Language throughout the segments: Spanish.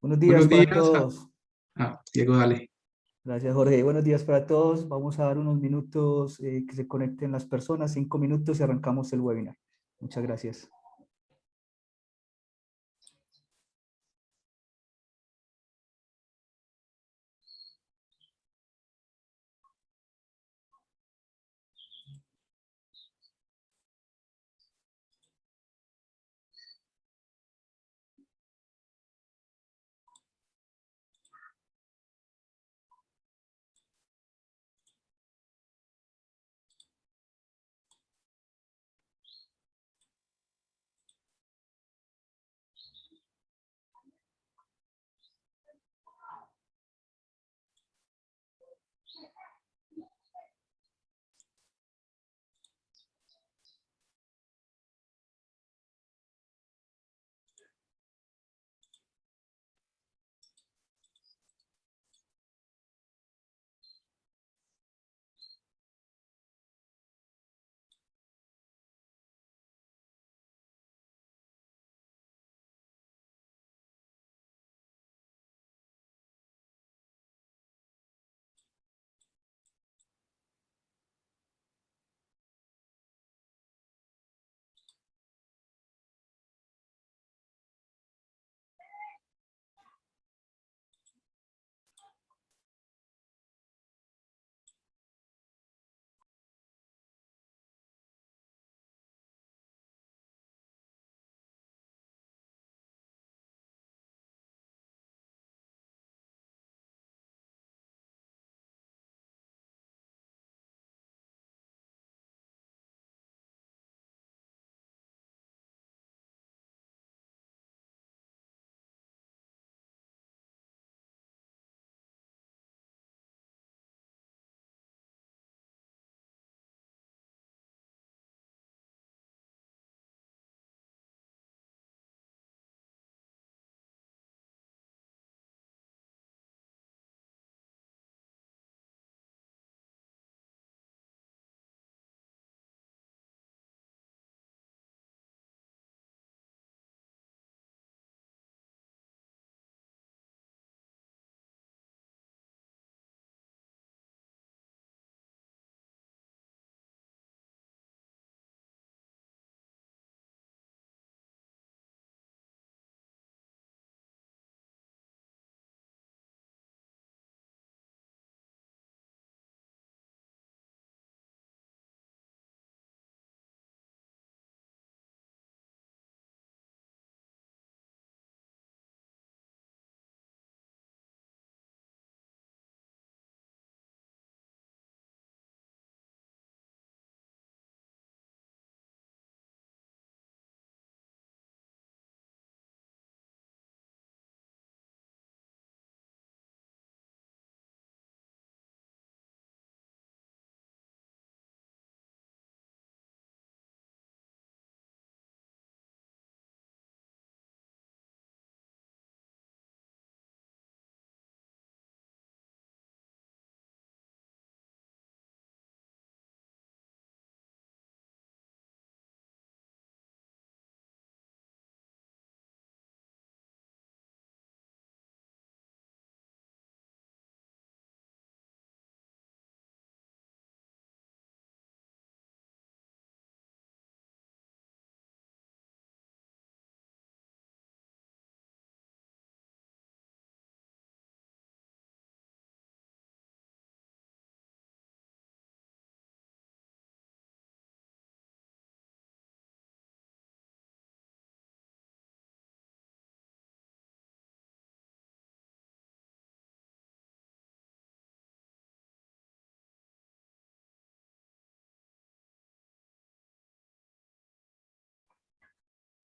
Buenos días Buenos para días. todos. Diego, dale. Gracias, Jorge. Buenos días para todos. Vamos a dar unos minutos que se conecten las personas, 5 minutos y arrancamos el webinar. Muchas gracias.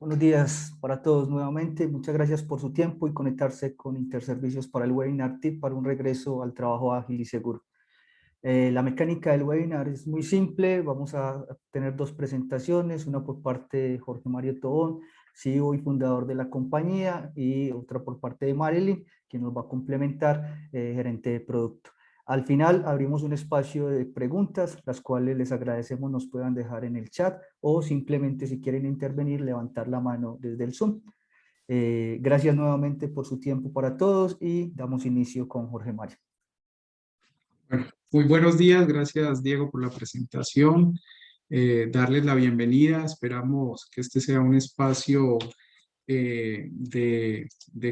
Buenos días para todos nuevamente. Muchas gracias por su tiempo y conectarse con Interservicios para el webinar TIP para un regreso al trabajo ágil y seguro. La mecánica del webinar es muy simple. Vamos a tener dos presentaciones, una por parte de Jorge Mario Tobón, CEO y fundador de la compañía, y otra por parte de Marilyn, quien nos va a complementar, gerente de producto. Al final abrimos un espacio de preguntas, las cuales les agradecemos nos puedan dejar en el chat o simplemente si quieren intervenir, levantar la mano desde el Zoom. Gracias nuevamente por su tiempo para todos y damos inicio con Jorge Mario. Bueno, muy buenos días, gracias Diego por la presentación. Darles la bienvenida, esperamos que este sea un espacio de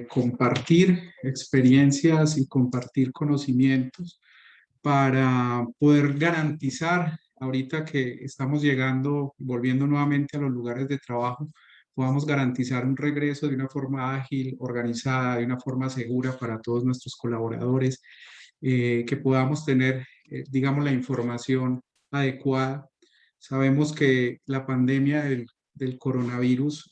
compartir experiencias y compartir conocimientos para poder garantizar, ahorita que estamos llegando, volviendo nuevamente a los lugares de trabajo, podamos garantizar un regreso de una forma ágil, organizada, de una forma segura para todos nuestros colaboradores, que podamos tener, digamos, la información adecuada. Sabemos que la pandemia del coronavirus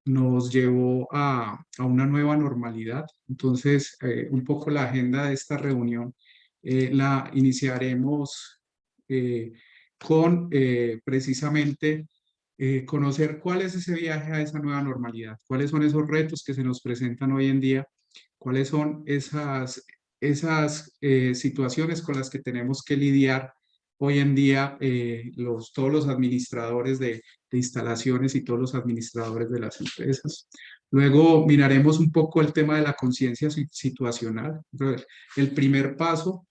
nos llevó a una nueva normalidad. Entonces, un poco la agenda de esta reunión la iniciaremos con precisamente conocer cuál es ese viaje a esa nueva normalidad, cuáles son esos retos que se nos presentan hoy en día, cuáles son esas situaciones con las que tenemos que lidiar hoy en día todos los administradores de instalaciones y todos los administradores de las empresas. Luego miraremos un poco el tema de la conciencia situacional. El primer paso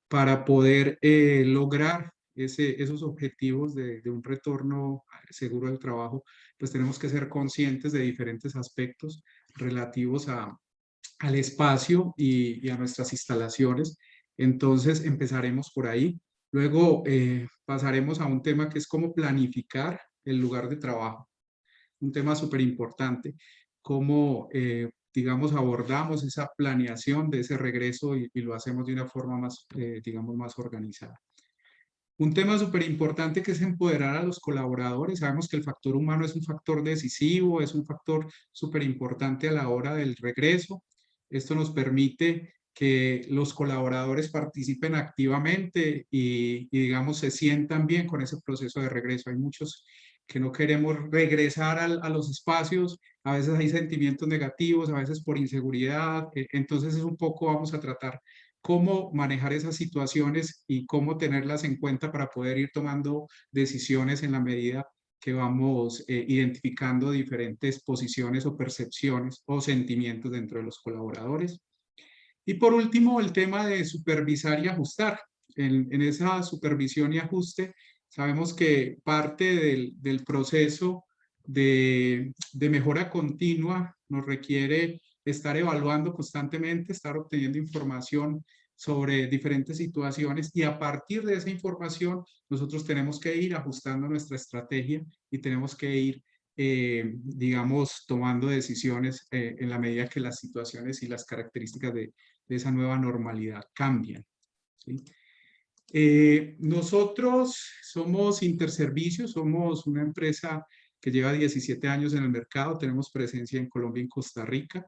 para poder lograr esos objetivos de un retorno seguro al trabajo, pues tenemos que ser conscientes de diferentes aspectos relativos al espacio y a nuestras instalaciones. Entonces empezaremos por ahí. Luego pasaremos a un tema que es cómo planificar el lugar de trabajo. Un tema súper importante, cómo, digamos, abordamos esa planeación de ese regreso y lo hacemos de una forma más, digamos, más organizada. Un tema súper importante que es empoderar a los colaboradores. Sabemos que el factor humano es un factor decisivo, es un factor súper importante a la hora del regreso. Esto nos permite que los colaboradores participen activamente y, digamos, se sientan bien con ese proceso de regreso. Hay muchos que no queremos regresar a los espacios, a veces hay sentimientos negativos, a veces por inseguridad. Entonces es un poco, vamos a tratar cómo manejar esas situaciones y cómo tenerlas en cuenta para poder ir tomando decisiones en la medida que vamos identificando diferentes posiciones o percepciones o sentimientos dentro de los colaboradores. Y por último, el tema de supervisar y ajustar. En esa supervisión y ajuste, sabemos que parte del proceso de mejora continua nos requiere estar evaluando constantemente, estar obteniendo información sobre diferentes situaciones y a partir de esa información nosotros tenemos que ir ajustando nuestra estrategia y tenemos que ir, digamos, tomando decisiones en la medida que las situaciones y las características de esa nueva normalidad cambian, ¿sí? Nosotros somos Interservicios, somos una empresa que lleva 17 años en el mercado, tenemos presencia en Colombia y en Costa Rica,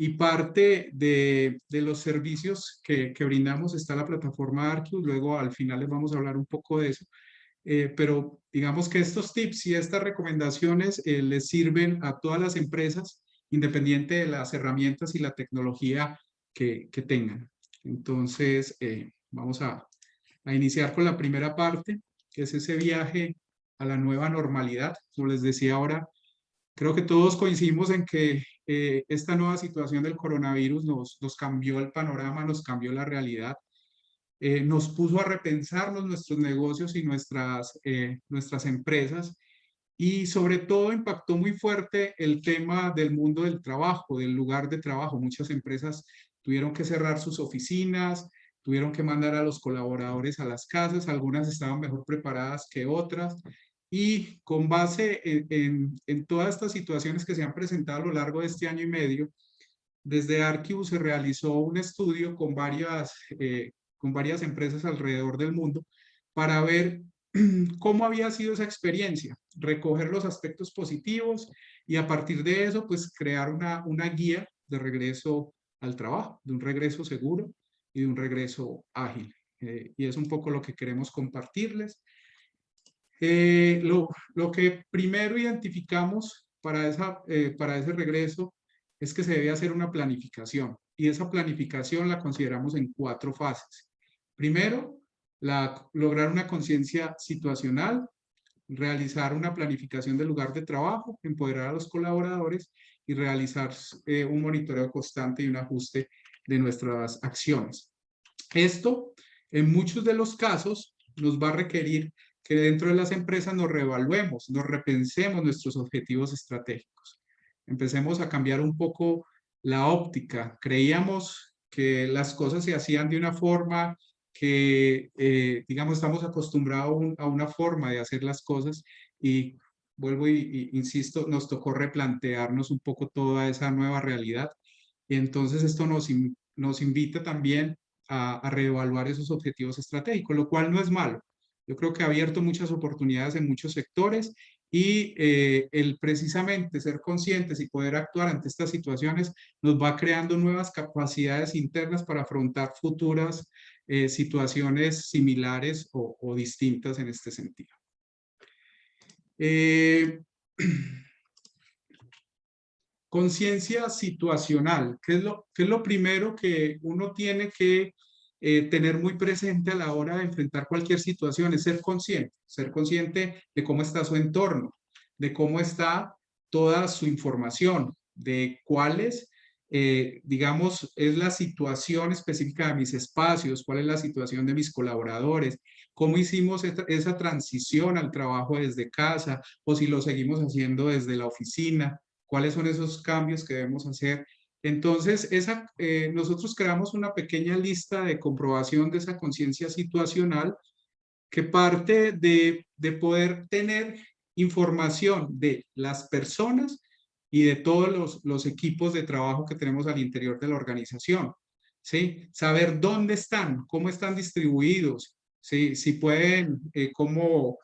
y parte de los servicios que brindamos está la plataforma Arquus. Luego al final les vamos a hablar un poco de eso, pero digamos que estos tips y estas recomendaciones les sirven a todas las empresas, independiente de las herramientas y la tecnología que tengan. Entonces, vamos a iniciar con la primera parte, que es ese viaje a la nueva normalidad. Como les decía ahora, creo que todos coincidimos en que esta nueva situación del coronavirus nos cambió el panorama, nos cambió la realidad, nos puso a repensarnos nuestros negocios y nuestras empresas, y sobre todo impactó muy fuerte el tema del mundo del trabajo, del lugar de trabajo. Muchas empresas tuvieron que cerrar sus oficinas, tuvieron que mandar a los colaboradores a las casas, algunas estaban mejor preparadas que otras, y con base en todas estas situaciones que se han presentado a lo largo de este año y medio, desde Arquivus se realizó un estudio con varias empresas alrededor del mundo para ver cómo había sido esa experiencia, recoger los aspectos positivos y a partir de eso, pues crear una guía de regreso al trabajo, de un regreso seguro y de un regreso ágil. Y es un poco lo que queremos compartirles. Lo que primero identificamos para ese regreso es que se debe hacer una planificación, y esa planificación la consideramos en 4 fases. Primero, lograr una conciencia situacional, realizar una planificación del lugar de trabajo, empoderar a los colaboradores y realizar un monitoreo constante y un ajuste de nuestras acciones. Esto, en muchos de los casos, nos va a requerir que dentro de las empresas nos reevaluemos, nos repensemos nuestros objetivos estratégicos. Empecemos a cambiar un poco la óptica. Creíamos que las cosas se hacían de una forma que, digamos, estamos acostumbrados a una forma de hacer las cosas y vuelvo y insisto, nos tocó replantearnos un poco toda esa nueva realidad. Y entonces esto nos invita también a reevaluar esos objetivos estratégicos, lo cual no es malo. Yo creo que ha abierto muchas oportunidades en muchos sectores y el precisamente ser conscientes y poder actuar ante estas situaciones nos va creando nuevas capacidades internas para afrontar futuras situaciones similares o distintas en este sentido. Conciencia situacional, ¿qué es lo primero que uno tiene que tener muy presente a la hora de enfrentar cualquier situación? Es ser consciente de cómo está su entorno, de cómo está toda su información, de cuáles, digamos, es la situación específica de mis espacios, cuál es la situación de mis colaboradores, cómo hicimos esa transición al trabajo desde casa o si lo seguimos haciendo desde la oficina, cuáles son esos cambios que debemos hacer. Entonces, nosotros creamos una pequeña lista de comprobación de esa conciencia situacional que parte de poder tener información de las personas y de todos los equipos de trabajo que tenemos al interior de la organización. ¿Sí? Saber dónde están, cómo están distribuidos, ¿sí? Si pueden, cómo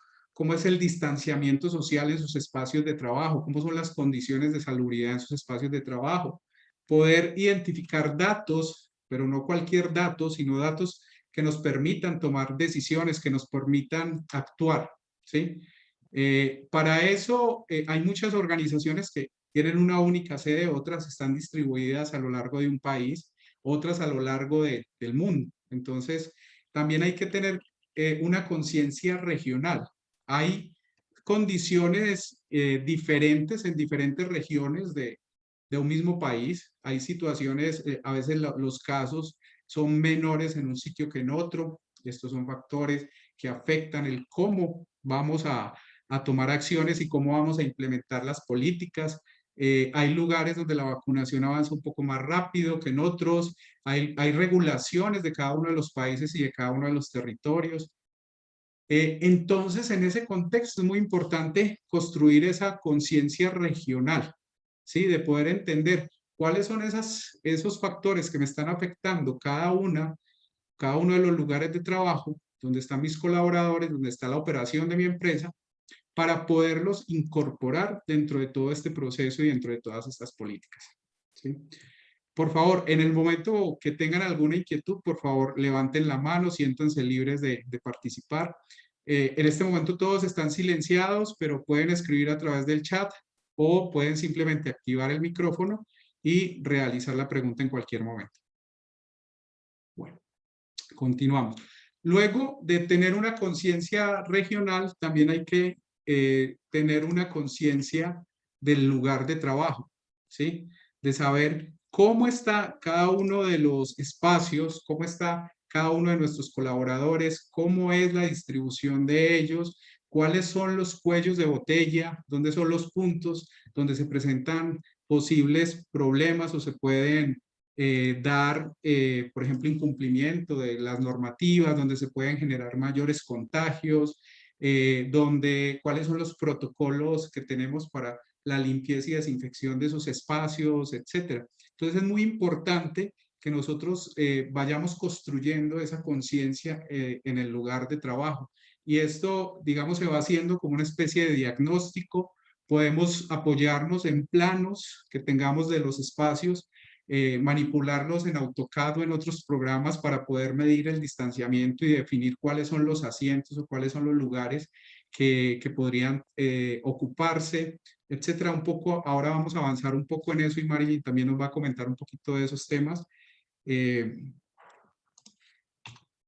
es el distanciamiento social en sus espacios de trabajo, cómo son las condiciones de salubridad en sus espacios de trabajo. Poder identificar datos, pero no cualquier dato, sino datos que nos permitan tomar decisiones, que nos permitan actuar, ¿sí? Para eso hay muchas organizaciones que tienen una única sede, otras están distribuidas a lo largo de un país, otras a lo largo del mundo. Entonces, también hay que tener una conciencia regional. Hay condiciones diferentes en diferentes regiones de un mismo país. Hay situaciones, a veces los casos son menores en un sitio que en otro. Estos son factores que afectan el cómo vamos a tomar acciones y cómo vamos a implementar las políticas. Hay lugares donde la vacunación avanza un poco más rápido que en otros. Hay regulaciones de cada uno de los países y de cada uno de los territorios. Entonces, en ese contexto es muy importante construir esa conciencia regional, ¿sí? De poder entender cuáles son esos factores que me están afectando cada uno de los lugares de trabajo, donde están mis colaboradores, donde está la operación de mi empresa, para poderlos incorporar dentro de todo este proceso y dentro de todas estas políticas, ¿sí? Por favor, en el momento que tengan alguna inquietud, por favor, levanten la mano, siéntanse libres de participar. En este momento todos están silenciados, pero pueden escribir a través del chat o pueden simplemente activar el micrófono y realizar la pregunta en cualquier momento. Bueno, continuamos. Luego de tener una conciencia regional, también hay que tener una conciencia del lugar de trabajo, ¿sí? De saber cómo está cada uno de los espacios, cómo está cada uno de nuestros colaboradores, cómo es la distribución de ellos, cuáles son los cuellos de botella, dónde son los puntos donde se presentan posibles problemas o se pueden dar, por ejemplo, incumplimiento de las normativas, donde se pueden generar mayores contagios, cuáles son los protocolos que tenemos para la limpieza y desinfección de esos espacios, etcétera. Entonces es muy importante que nosotros vayamos construyendo esa conciencia en el lugar de trabajo. Y esto, digamos, se va haciendo como una especie de diagnóstico. Podemos apoyarnos en planos que tengamos de los espacios, manipularlos en AutoCAD o en otros programas para poder medir el distanciamiento y definir cuáles son los asientos o cuáles son los lugares que podrían ocuparse, etcétera. Un poco, ahora vamos a avanzar un poco en eso y Marilyn también nos va a comentar un poquito de esos temas.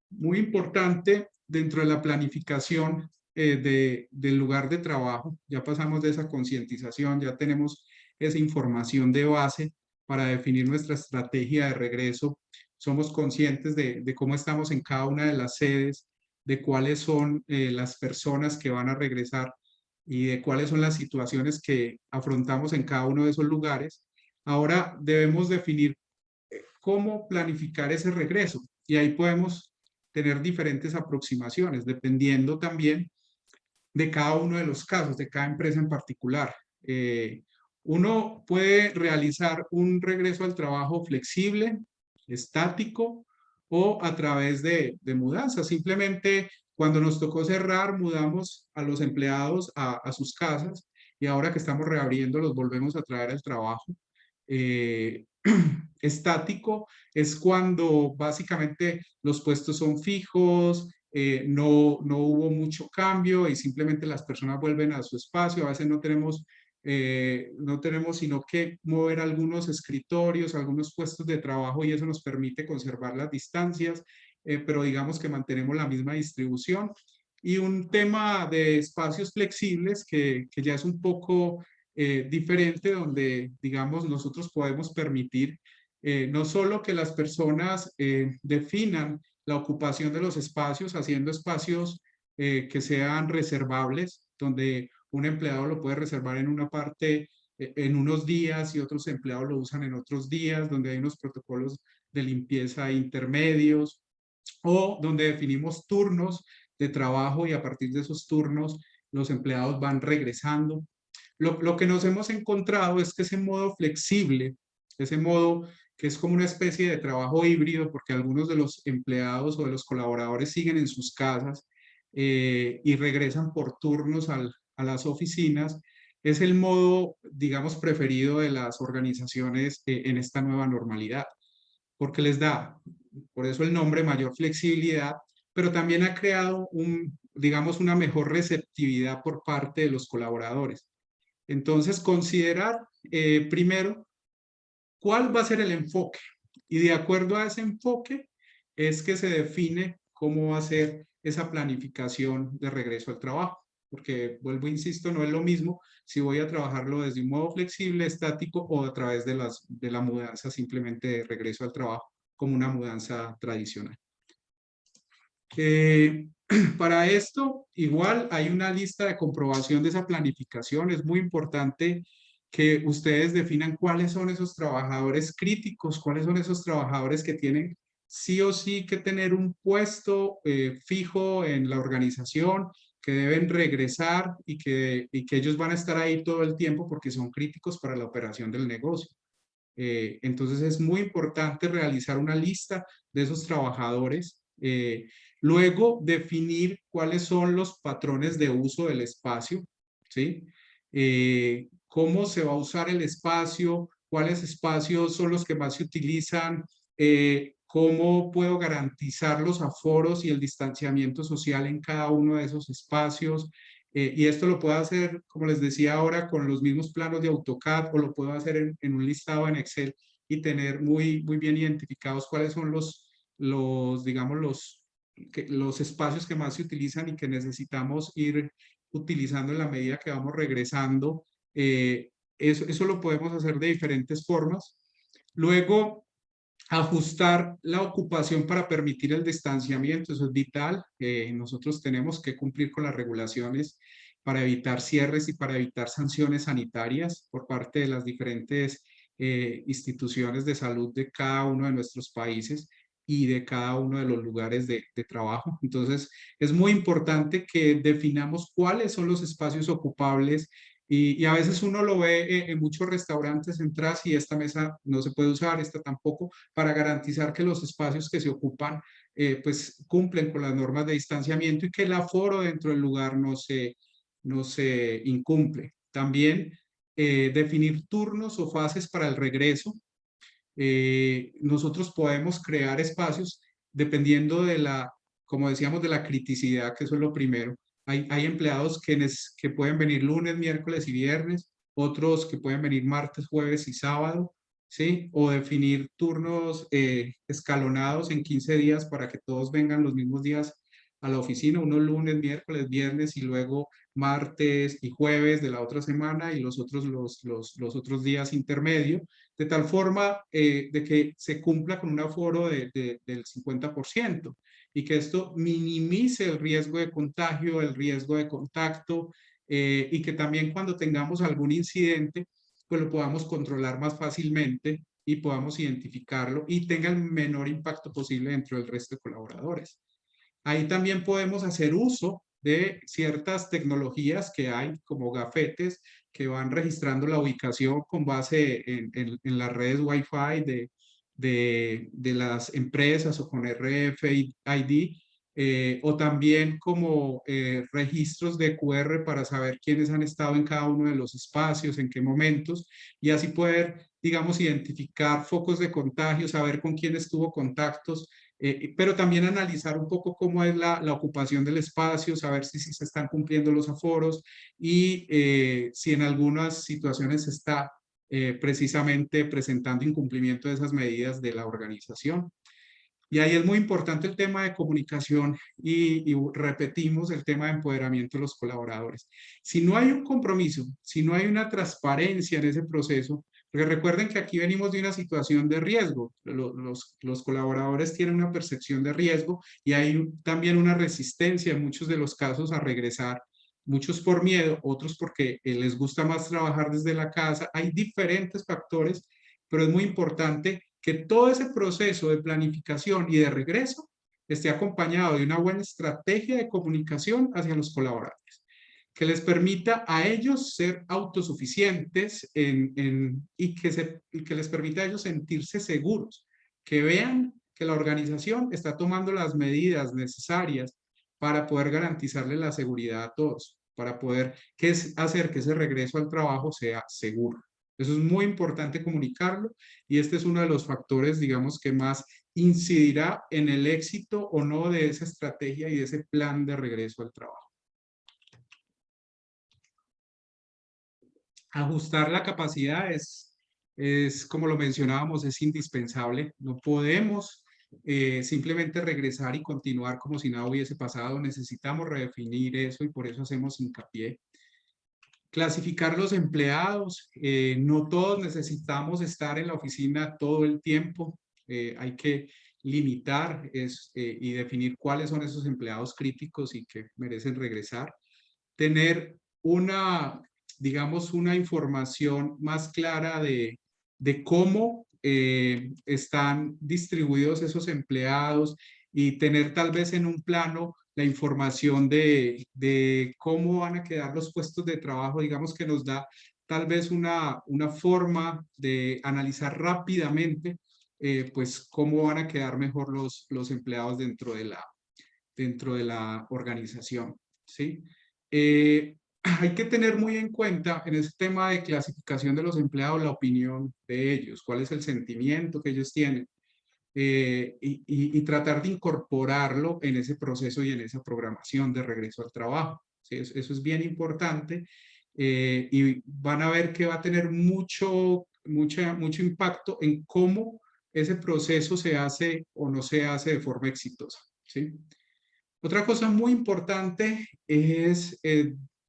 Muy importante dentro de la planificación del lugar de trabajo. Ya pasamos de esa concientización, ya tenemos esa información de base para definir nuestra estrategia de regreso. Somos conscientes de cómo estamos en cada una de las sedes, de cuáles son las personas que van a regresar y de cuáles son las situaciones que afrontamos en cada uno de esos lugares. Ahora debemos definir cómo planificar ese regreso y ahí podemos tener diferentes aproximaciones, dependiendo también de cada uno de los casos, de cada empresa en particular. Uno puede realizar un regreso al trabajo flexible, estático o a través de mudanza. Simplemente cuando nos tocó cerrar, mudamos a los empleados a sus casas y ahora que estamos reabriendo, los volvemos a traer al trabajo. Eh, estático es cuando básicamente los puestos son fijos, no hubo mucho cambio y simplemente las personas vuelven a su espacio. A veces no tenemos sino que mover algunos escritorios, algunos puestos de trabajo y eso nos permite conservar las distancias, pero digamos que mantenemos la misma distribución. Y un tema de espacios flexibles que ya es un poco diferente, donde, digamos, nosotros podemos permitir no solo que las personas definan la ocupación de los espacios, haciendo espacios que sean reservables, donde un empleado lo puede reservar en una parte en unos días y otros empleados lo usan en otros días, donde hay unos protocolos de limpieza intermedios o donde definimos turnos de trabajo y a partir de esos turnos los empleados van regresando. Lo que nos hemos encontrado es que ese modo flexible, ese modo que es como una especie de trabajo híbrido, porque algunos de los empleados o de los colaboradores siguen en sus casas y regresan por turnos a las oficinas, es el modo, digamos, preferido de las organizaciones en esta nueva normalidad, porque les da, por eso el nombre, mayor flexibilidad, pero también ha creado digamos, una mejor receptividad por parte de los colaboradores. Entonces, considerar primero cuál va a ser el enfoque y de acuerdo a ese enfoque es que se define cómo va a ser esa planificación de regreso al trabajo. Porque, vuelvo, insisto, no es lo mismo si voy a trabajarlo desde un modo flexible, estático o a través de la mudanza simplemente de regreso al trabajo como una mudanza tradicional. Para esto, igual hay una lista de comprobación de esa planificación. Es muy importante que ustedes definan cuáles son esos trabajadores críticos, cuáles son esos trabajadores que tienen sí o sí que tener un puesto fijo en la organización, que deben regresar y que ellos van a estar ahí todo el tiempo porque son críticos para la operación del negocio. Entonces es muy importante realizar una lista de esos trabajadores. Luego, definir cuáles son los patrones de uso del espacio, ¿sí? Cómo se va a usar el espacio, cuáles espacios son los que más se utilizan, cómo puedo garantizar los aforos y el distanciamiento social en cada uno de esos espacios. Y esto lo puedo hacer, como les decía ahora, con los mismos planos de AutoCAD o lo puedo hacer en un listado en Excel y tener muy bien identificados cuáles son digamos, los espacios que más se utilizan y que necesitamos ir utilizando en la medida que vamos regresando. Eso lo podemos hacer de diferentes formas. Luego, ajustar la ocupación para permitir el distanciamiento, eso es vital. Nosotros tenemos que cumplir con las regulaciones para evitar cierres y para evitar sanciones sanitarias por parte de las diferentes instituciones de salud de cada uno de nuestros países y de cada uno de los lugares de trabajo. Entonces, es muy importante que definamos cuáles son los espacios ocupables y a veces uno lo ve en muchos restaurantes, entras y esta mesa no se puede usar, esta tampoco, para garantizar que los espacios que se ocupan pues cumplen con las normas de distanciamiento y que el aforo dentro del lugar no se incumple. También definir turnos o fases para el regreso. Nosotros podemos crear espacios dependiendo como decíamos, de la criticidad, que eso es lo primero. Hay empleados que pueden venir lunes, miércoles y viernes, otros que pueden venir martes, jueves y sábado, ¿sí? O definir turnos escalonados en 15 días para que todos vengan los mismos días a la oficina, unos lunes, miércoles, viernes y luego martes y jueves de la otra semana y los otros, los otros días intermedios, de tal forma de que se cumpla con un aforo del 50% y que esto minimice el riesgo de contagio, el riesgo de contacto y que también cuando tengamos algún incidente, pues lo podamos controlar más fácilmente y podamos identificarlo y tenga el menor impacto posible dentro del resto de colaboradores. Ahí también podemos hacer uso de ciertas tecnologías que hay, como gafetes, que van registrando la ubicación con base en las redes Wi-Fi de las empresas o con RFID, o también como registros de QR para saber quiénes han estado en cada uno de los espacios, en qué momentos, y así poder, digamos, identificar focos de contagio, saber con quién estuvo contactos, pero también analizar un poco cómo es la ocupación del espacio, saber si se están cumpliendo los aforos y si en algunas situaciones se está precisamente presentando incumplimiento de esas medidas de la organización. Y ahí es muy importante el tema de comunicación y repetimos el tema de empoderamiento de los colaboradores. Si no hay un compromiso, si no hay una transparencia en ese proceso, porque recuerden que aquí venimos de una situación de riesgo, los colaboradores tienen una percepción de riesgo y hay también una resistencia en muchos de los casos a regresar, muchos por miedo, otros porque les gusta más trabajar desde la casa, hay diferentes factores, pero es muy importante que todo ese proceso de planificación y de regreso esté acompañado de una buena estrategia de comunicación hacia los colaboradores, que les permita a ellos ser autosuficientes y que les permita a ellos sentirse seguros, que vean que la organización está tomando las medidas necesarias para poder garantizarle la seguridad a todos, para poder hacer que ese regreso al trabajo sea seguro. Eso es muy importante comunicarlo y este es uno de los factores, digamos, que más incidirá en el éxito o no de esa estrategia y de ese plan de regreso al trabajo. Ajustar la capacidad como lo mencionábamos, es indispensable. No podemos simplemente regresar y continuar como si nada hubiese pasado. Necesitamos redefinir eso y por eso hacemos hincapié. Clasificar los empleados. No todos necesitamos estar en la oficina todo el tiempo. Hay que limitar y definir cuáles son esos empleados críticos y que merecen regresar. Tener digamos, una información más clara de cómo están distribuidos esos empleados y tener tal vez en un plano la información de cómo van a quedar los puestos de trabajo, digamos que nos da tal vez una forma de analizar rápidamente pues cómo van a quedar mejor los empleados dentro de la organización, ¿sí? Hay que tener muy en cuenta en ese tema de clasificación de los empleados la opinión de ellos, cuál es el sentimiento que ellos tienen y tratar de incorporarlo en ese proceso y en esa programación de regreso al trabajo. ¿Sí? Eso es bien importante y van a ver que va a tener mucho impacto en cómo ese proceso se hace o no se hace de forma exitosa. ¿Sí? Otra cosa muy importante es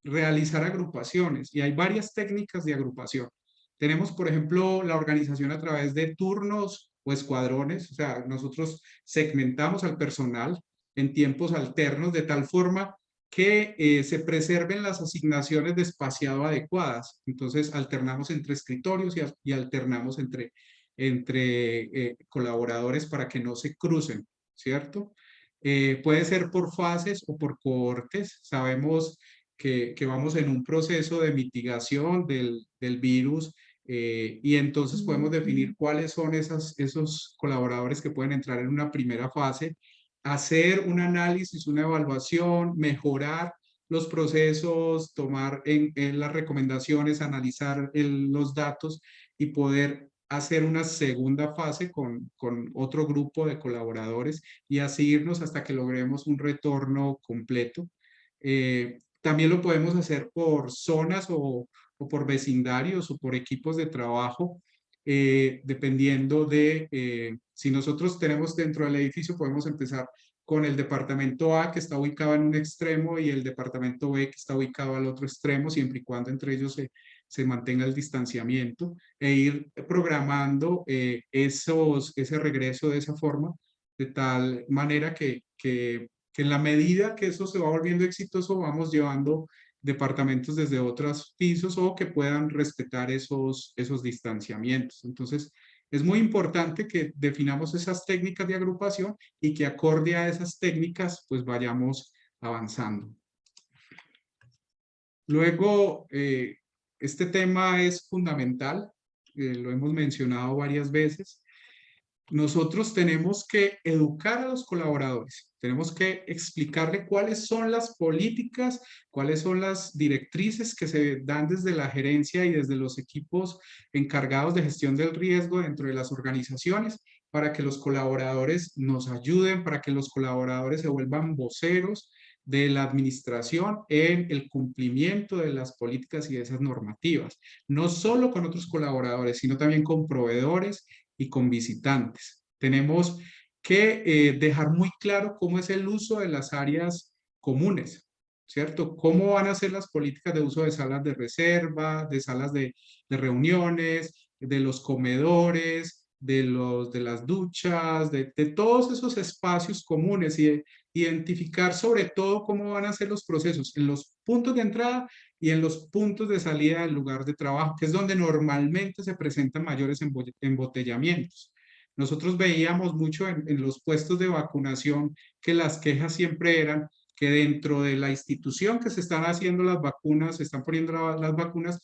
realizar agrupaciones y hay varias técnicas de agrupación. Tenemos, por ejemplo, la organización a través de turnos o escuadrones, o sea, nosotros segmentamos al personal en tiempos alternos de tal forma que se preserven las asignaciones de espaciado adecuadas. Entonces, alternamos entre escritorios y alternamos entre colaboradores para que no se crucen, ¿cierto? Puede ser por fases o por cohortes. Sabemos que vamos en un proceso de mitigación del virus y entonces podemos definir cuáles son esos colaboradores que pueden entrar en una primera fase, hacer un análisis, una evaluación, mejorar los procesos, tomar en las recomendaciones, analizar los datos y poder hacer una segunda fase con otro grupo de colaboradores y así irnos hasta que logremos un retorno completo. También lo podemos hacer por zonas o por vecindarios o por equipos de trabajo, dependiendo de si nosotros tenemos dentro del edificio, podemos empezar con el departamento A que está ubicado en un extremo y el departamento B que está ubicado al otro extremo, siempre y cuando entre ellos se mantenga el distanciamiento, e ir programando ese regreso de esa forma, de tal manera que en la medida que eso se va volviendo exitoso, vamos llevando departamentos desde otros pisos o que puedan respetar esos distanciamientos. Entonces, es muy importante que definamos esas técnicas de agrupación y que acorde a esas técnicas, pues vayamos avanzando. Luego, este tema es fundamental, lo hemos mencionado varias veces. Nosotros tenemos que educar a los colaboradores, tenemos que explicarle cuáles son las políticas, cuáles son las directrices que se dan desde la gerencia y desde los equipos encargados de gestión del riesgo dentro de las organizaciones, para que los colaboradores nos ayuden, para que los colaboradores se vuelvan voceros de la administración en el cumplimiento de las políticas y de esas normativas, no solo con otros colaboradores, sino también con proveedores y con visitantes. Tenemos que dejar muy claro cómo es el uso de las áreas comunes, ¿cierto? ¿Cómo van a ser las políticas de uso de salas de reserva, de salas de reuniones, de los comedores, de las duchas, de todos esos espacios comunes, y identificar sobre todo cómo van a ser los procesos en los puntos de entrada y en los puntos de salida del lugar de trabajo, que es donde normalmente se presentan mayores embotellamientos. Nosotros veíamos mucho en los puestos de vacunación que las quejas siempre eran que dentro de la institución que se están haciendo las vacunas, se están poniendo las vacunas,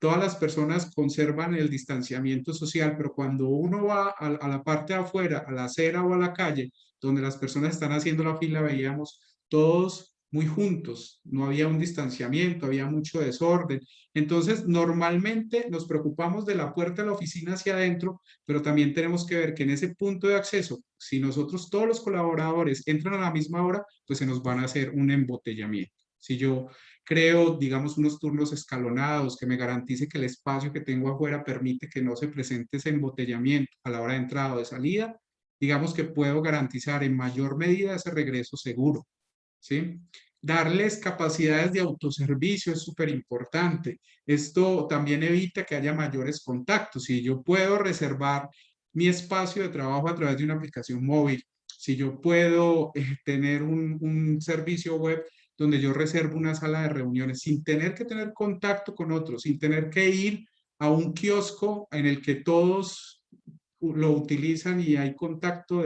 todas las personas conservan el distanciamiento social, pero cuando uno va a la parte de afuera, a la acera o a la calle, donde las personas están haciendo la fila, veíamos todos muy juntos, no había un distanciamiento, había mucho desorden. Entonces, normalmente nos preocupamos de la puerta de la oficina hacia adentro, pero también tenemos que ver que en ese punto de acceso, si nosotros todos los colaboradores entran a la misma hora, pues se nos van a hacer un embotellamiento. Si yo creo, digamos, unos turnos escalonados que me garantice que el espacio que tengo afuera permite que no se presente ese embotellamiento a la hora de entrada o de salida, digamos que puedo garantizar en mayor medida ese regreso seguro, ¿sí? Darles capacidades de autoservicio es súper importante. Esto también evita que haya mayores contactos. Si yo puedo reservar mi espacio de trabajo a través de una aplicación móvil, si yo puedo tener un servicio web donde yo reservo una sala de reuniones sin tener que tener contacto con otros, sin tener que ir a un kiosco en el que todos lo utilizan y hay contacto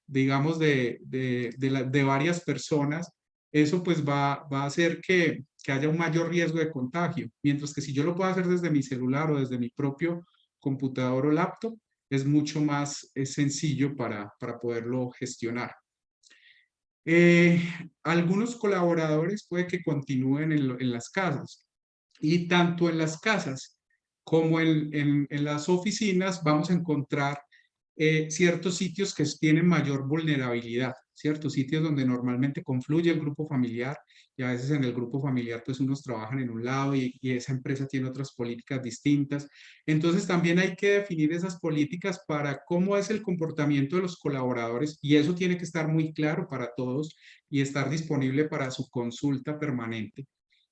digamos, de varias personas, eso pues va a hacer que haya un mayor riesgo de contagio. Mientras que si yo lo puedo hacer desde mi celular o desde mi propio computador o laptop, es mucho más sencillo para poderlo gestionar. Algunos colaboradores puede que continúen en las casas, y tanto en las casas como en las oficinas vamos a encontrar ciertos sitios que tienen mayor vulnerabilidad, ciertos sitios donde normalmente confluye el grupo familiar, y a veces en el grupo familiar pues unos trabajan en un lado y esa empresa tiene otras políticas distintas. Entonces también hay que definir esas políticas para cómo es el comportamiento de los colaboradores, y eso tiene que estar muy claro para todos y estar disponible para su consulta permanente.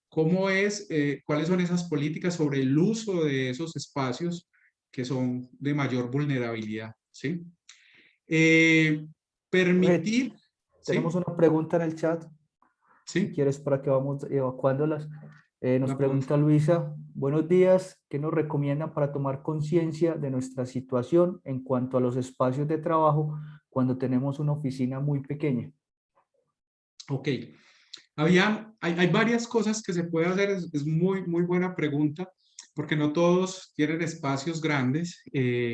¿Cómo es, cuáles son esas políticas sobre el uso de esos espacios que son de mayor vulnerabilidad? ¿Sí? Eh, Jorge, permitir, tenemos ¿sí? una pregunta en el chat, si ¿Sí? quieres, para que vamos evacuándolas. Nos La podemos. pregunta Luisa, buenos días, ¿qué nos recomiendan para tomar conciencia de nuestra situación en cuanto a los espacios de trabajo cuando tenemos una oficina muy pequeña? Ok. Hay varias cosas que se puede hacer, es muy, muy buena pregunta, porque no todos tienen espacios grandes,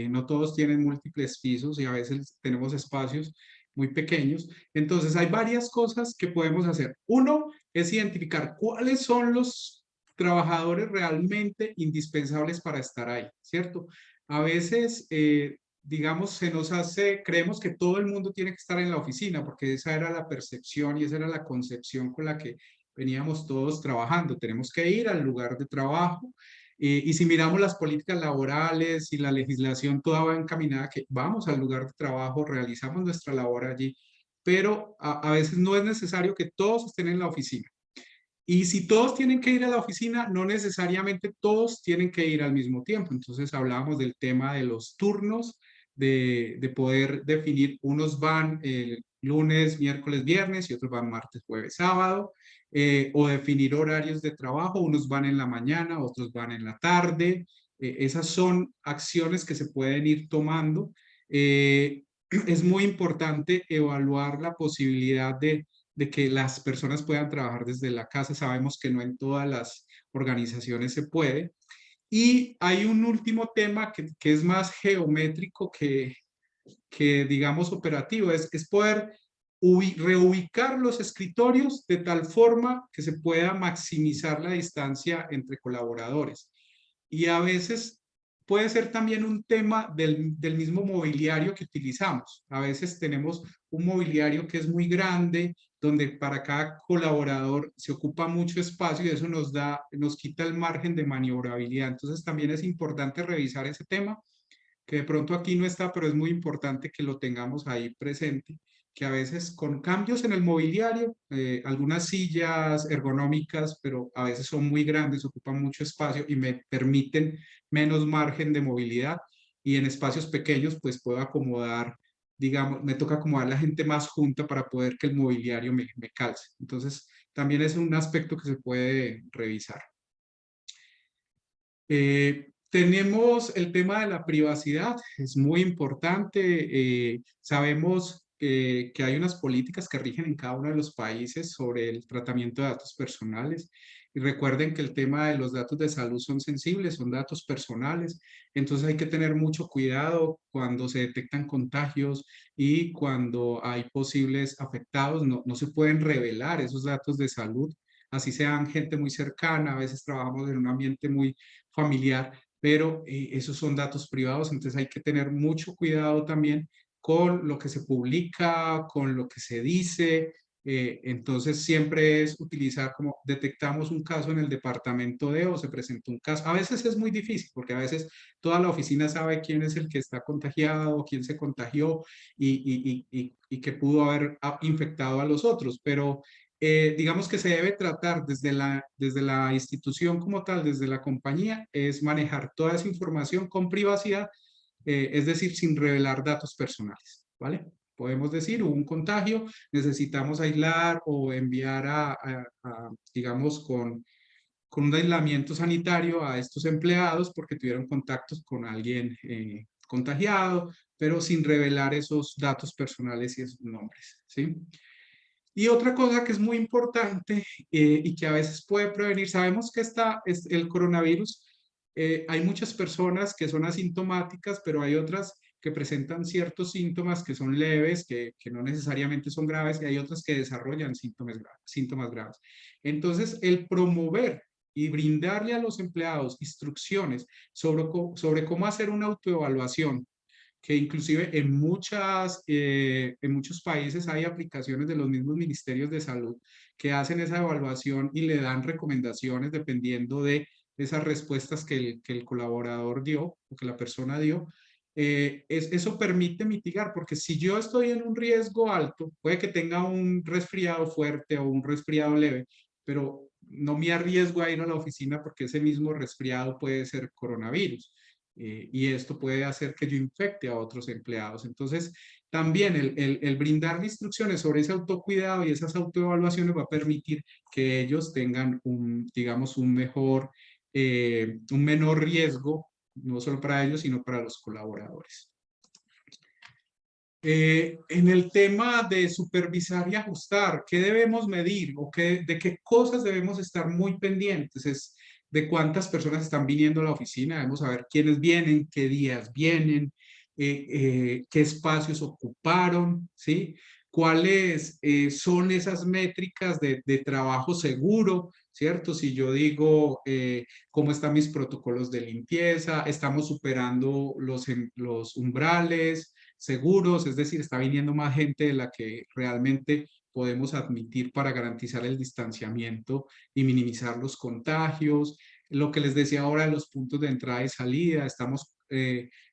no todos tienen múltiples pisos y a veces tenemos espacios muy pequeños. Entonces, hay varias cosas que podemos hacer. Uno es identificar cuáles son los trabajadores realmente indispensables para estar ahí, ¿cierto? A veces, digamos, se nos hace, creemos que todo el mundo tiene que estar en la oficina, porque esa era la percepción y esa era la concepción con la que veníamos todos trabajando. Tenemos que ir al lugar de trabajo, y si miramos las políticas laborales y la legislación, toda va encaminada a que vamos al lugar de trabajo, realizamos nuestra labor allí, pero a veces no es necesario que todos estén en la oficina. Y si todos tienen que ir a la oficina, no necesariamente todos tienen que ir al mismo tiempo. Entonces hablábamos del tema de los turnos, de poder definir, unos van lunes, miércoles, viernes y otros van martes, jueves, sábado, o definir horarios de trabajo, unos van en la mañana, otros van en la tarde. Esas son acciones que se pueden ir tomando. Es muy importante evaluar la posibilidad de que las personas puedan trabajar desde la casa. Sabemos que no en todas las organizaciones se puede. Y hay un último tema que es más geométrico que digamos, operativo, es poder reubicar los escritorios de tal forma que se pueda maximizar la distancia entre colaboradores. Y a veces puede ser también un tema del mismo mobiliario que utilizamos. A veces tenemos un mobiliario que es muy grande, donde para cada colaborador se ocupa mucho espacio y eso nos quita el margen de maniobrabilidad. Entonces también es importante revisar ese tema, que de pronto aquí no está, pero es muy importante que lo tengamos ahí presente, que a veces con cambios en el mobiliario, algunas sillas ergonómicas, pero a veces son muy grandes, ocupan mucho espacio y me permiten menos margen de movilidad, y en espacios pequeños pues puedo acomodar, digamos, me toca acomodar la gente más junta para poder que el mobiliario me calce. Entonces también es un aspecto que se puede revisar. Tenemos el tema de la privacidad, es muy importante. Sabemos que hay unas políticas que rigen en cada uno de los países sobre el tratamiento de datos personales. Y recuerden que el tema de los datos de salud son sensibles, son datos personales. Entonces hay que tener mucho cuidado cuando se detectan contagios y cuando hay posibles afectados. No se pueden revelar esos datos de salud, así sean gente muy cercana. A veces trabajamos en un ambiente muy familiar, pero esos son datos privados, entonces hay que tener mucho cuidado también con lo que se publica, con lo que se dice. Entonces siempre es utilizar, como detectamos un caso en el departamento de, o se presentó un caso. A veces es muy difícil porque a veces toda la oficina sabe quién es el que está contagiado, quién se contagió y que pudo haber infectado a los otros, pero digamos que se debe tratar desde la institución como tal, desde la compañía, es manejar toda esa información con privacidad, es decir, sin revelar datos personales, ¿vale? Podemos decir, hubo un contagio, necesitamos aislar o enviar digamos, con un aislamiento sanitario a estos empleados porque tuvieron contactos con alguien contagiado, pero sin revelar esos datos personales y esos nombres, ¿sí? Y otra cosa que es muy importante y que a veces puede prevenir, sabemos que el coronavirus, hay muchas personas que son asintomáticas, pero hay otras que presentan ciertos síntomas que son leves, que no necesariamente son graves, y hay otras que desarrollan síntomas graves. Entonces, el promover y brindarle a los empleados instrucciones sobre cómo hacer una autoevaluación, que inclusive en muchos países hay aplicaciones de los mismos ministerios de salud que hacen esa evaluación y le dan recomendaciones dependiendo de esas respuestas que el colaborador dio o que la persona dio. Eso permite mitigar, porque si yo estoy en un riesgo alto, puede que tenga un resfriado fuerte o un resfriado leve, pero no me arriesgo a ir a la oficina porque ese mismo resfriado puede ser coronavirus. Y esto puede hacer que yo infecte a otros empleados. Entonces, también el brindar instrucciones sobre ese autocuidado y esas autoevaluaciones va a permitir que ellos tengan digamos, un menor riesgo, no solo para ellos, sino para los colaboradores. En el tema de supervisar y ajustar, ¿qué debemos medir o de qué cosas debemos estar muy pendientes? Es de cuántas personas están viniendo a la oficina, debemos saber quiénes vienen, qué días vienen, qué espacios ocuparon, ¿sí? ¿Cuáles son esas métricas de trabajo seguro? ¿Cierto? Si yo digo cómo están mis protocolos de limpieza, estamos superando los umbrales seguros, es decir, está viniendo más gente de la que realmente podemos admitir para garantizar el distanciamiento y minimizar los contagios. Lo que les decía ahora de los puntos de entrada y salida, estamos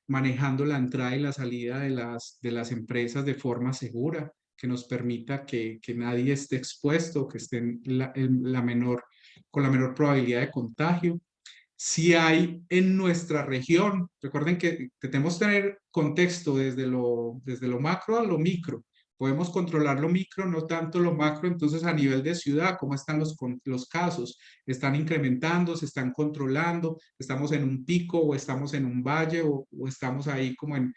manejando la entrada y la salida de las empresas de forma segura, que nos permita que nadie esté expuesto, que esté con la menor probabilidad de contagio. Si hay en nuestra región, recuerden que tenemos que tener contexto desde lo macro a lo micro. Podemos controlar lo micro, no tanto lo macro. Entonces, a nivel de ciudad, ¿cómo están los casos? ¿Están incrementando? ¿Se están controlando? ¿Estamos en un pico o estamos en un valle o estamos ahí como en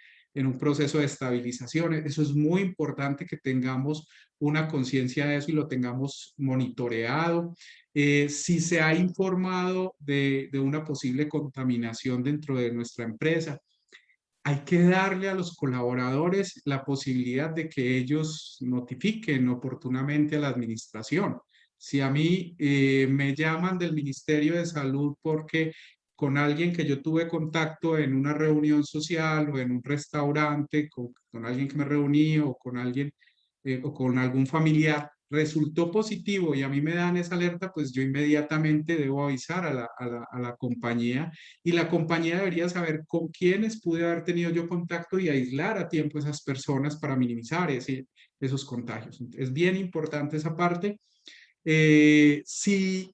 un proceso de estabilización? Eso es muy importante que tengamos una conciencia de eso y lo tengamos monitoreado. Si se ha informado de una posible contaminación dentro de nuestra empresa, hay que darle a los colaboradores la posibilidad de que ellos notifiquen oportunamente a la administración. Si a mí me llaman del Ministerio de Salud porque con alguien que yo tuve contacto en una reunión social o en un restaurante, con alguien que me reuní o con alguien o con algún familiar, resultó positivo y a mí me dan esa alerta, pues yo inmediatamente debo avisar a la compañía y la compañía debería saber con quiénes pude haber tenido yo contacto y aislar a tiempo a esas personas para minimizar esos contagios. Es bien importante esa parte. Si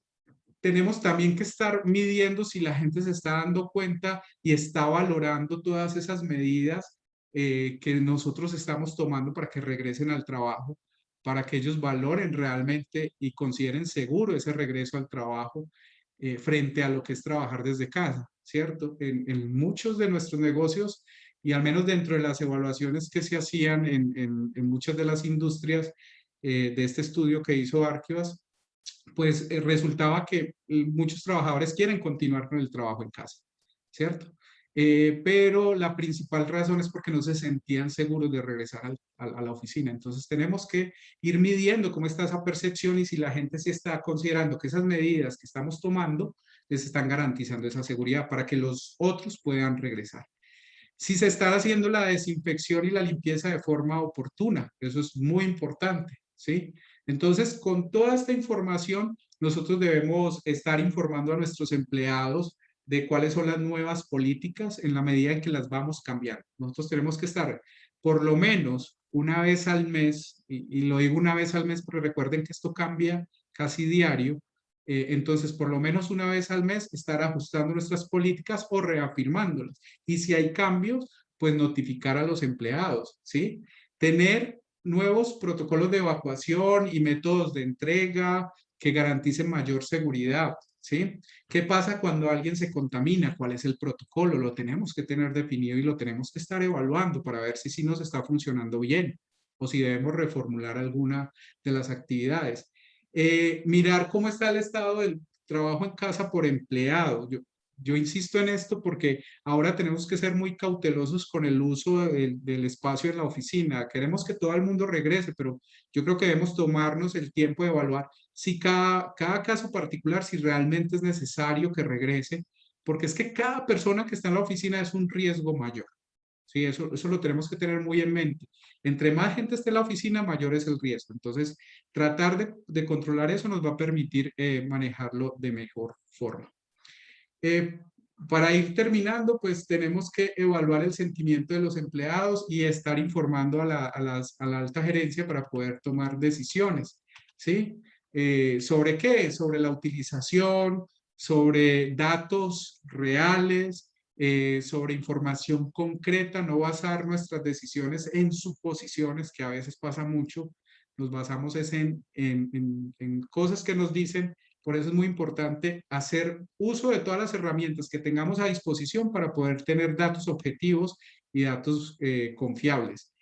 tenemos también que estar midiendo si la gente se está dando cuenta y está valorando todas esas medidas que nosotros estamos tomando para que regresen al trabajo, para que ellos valoren realmente y consideren seguro ese regreso al trabajo frente a lo que es trabajar desde casa, ¿cierto? En muchos de nuestros negocios y al menos dentro de las evaluaciones que se hacían en muchas de las industrias de este estudio que hizo Arquivas, pues resultaba que muchos trabajadores quieren continuar con el trabajo en casa, ¿cierto? Pero la principal razón es porque no se sentían seguros de regresar a la oficina. Entonces tenemos que ir midiendo cómo está esa percepción y si la gente sí está considerando que esas medidas que estamos tomando les están garantizando esa seguridad para que los otros puedan regresar. Si se está haciendo la desinfección y la limpieza de forma oportuna, eso es muy importante, ¿sí? Entonces, con toda esta información, nosotros debemos estar informando a nuestros empleados de cuáles son las nuevas políticas en la medida en que las vamos cambiando. Nosotros tenemos que estar por lo menos una vez al mes, y lo digo una vez al mes porque recuerden que esto cambia casi diario, entonces por lo menos una vez al mes estar ajustando nuestras políticas o reafirmándolas. Y si hay cambios, pues notificar a los empleados, ¿sí? Tener nuevos protocolos de evacuación y métodos de entrega que garanticen mayor seguridad, ¿sí? ¿Qué pasa cuando alguien se contamina? ¿Cuál es el protocolo? Lo tenemos que tener definido y lo tenemos que estar evaluando para ver si sí nos está funcionando bien o si debemos reformular alguna de las actividades. Mirar cómo está el estado del trabajo en casa por empleado. Yo insisto en esto porque ahora tenemos que ser muy cautelosos con el uso del espacio en la oficina. Queremos que todo el mundo regrese, pero yo creo que debemos tomarnos el tiempo de evaluar si cada caso particular, si realmente es necesario que regrese, porque es que cada persona que está en la oficina es un riesgo mayor. Sí, eso lo tenemos que tener muy en mente. Entre más gente esté en la oficina, mayor es el riesgo. Entonces, tratar de controlar eso nos va a permitir manejarlo de mejor forma. Eh, para ir terminando, pues tenemos que evaluar el sentimiento de los empleados y estar informando a la alta gerencia para poder tomar decisiones, ¿sí? ¿Sobre qué? Sobre la utilización, sobre datos reales, sobre información concreta, no basar nuestras decisiones en suposiciones, que a veces pasa mucho, nos basamos en cosas que nos dicen. Por eso es muy importante hacer uso de todas las herramientas que tengamos a disposición para poder tener datos objetivos y datos confiables.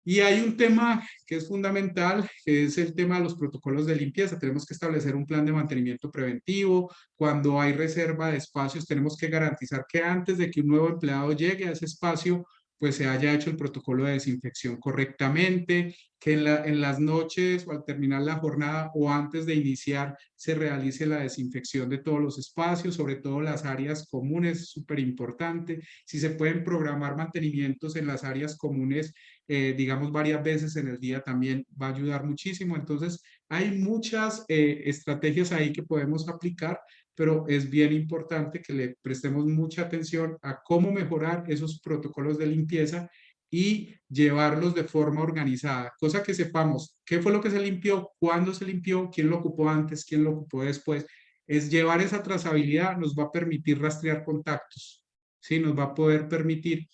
Y hay un tema que es fundamental, que es el tema de los protocolos de limpieza. Tenemos que establecer un plan de mantenimiento preventivo. Cuando hay reserva de espacios, tenemos que garantizar que antes de que un nuevo empleado llegue a ese espacio, pues se haya hecho el protocolo de desinfección correctamente, que en las noches o al terminar la jornada o antes de iniciar se realice la desinfección de todos los espacios, sobre todo las áreas comunes, súper importante. Si se pueden programar mantenimientos en las áreas comunes, digamos, varias veces en el día también va a ayudar muchísimo. Entonces, hay muchas estrategias ahí que podemos aplicar, pero es bien importante que le prestemos mucha atención a cómo mejorar esos protocolos de limpieza y llevarlos de forma organizada, cosa que sepamos qué fue lo que se limpió, cuándo se limpió, quién lo ocupó antes, quién lo ocupó después. Es llevar esa trazabilidad, nos va a permitir rastrear contactos, ¿sí? Nos va a poder permitir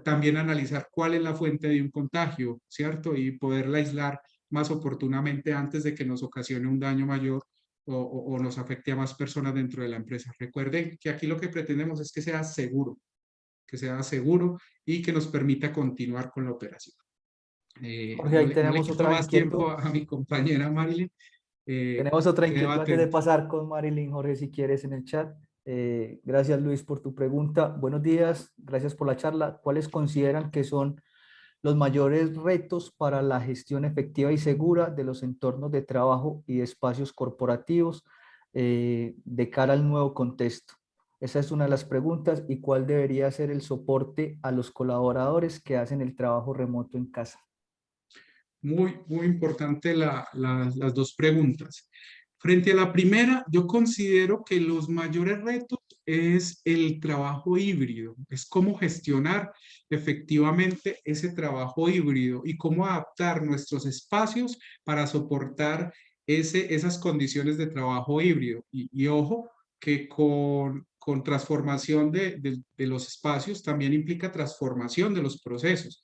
también analizar cuál es la fuente de un contagio, ¿cierto? Y poderla aislar más oportunamente antes de que nos ocasione un daño mayor o nos afecte a más personas dentro de la empresa. Recuerden que aquí lo que pretendemos es que sea seguro y que nos permita continuar con la operación. Jorge, ahí No le tenemos quito otra más tiempo inquietud. a mi compañera Marilyn. Tenemos otra Quedo inquietud antes de atento. pasar con Marilyn, Jorge, si quieres, en el chat. Gracias, Luis, por tu pregunta. Buenos días, gracias por la charla. ¿Cuáles consideran que son los mayores retos para la gestión efectiva y segura de los entornos de trabajo y espacios corporativos de cara al nuevo contexto? Esa es una de las preguntas. ¿Y cuál debería ser el soporte a los colaboradores que hacen el trabajo remoto en casa? Muy importante las dos preguntas. Frente a la primera, yo considero que los mayores retos es el trabajo híbrido, es cómo gestionar efectivamente ese trabajo híbrido y cómo adaptar nuestros espacios para soportar esas condiciones de trabajo híbrido. Y ojo, que con transformación de los espacios también implica transformación de los procesos.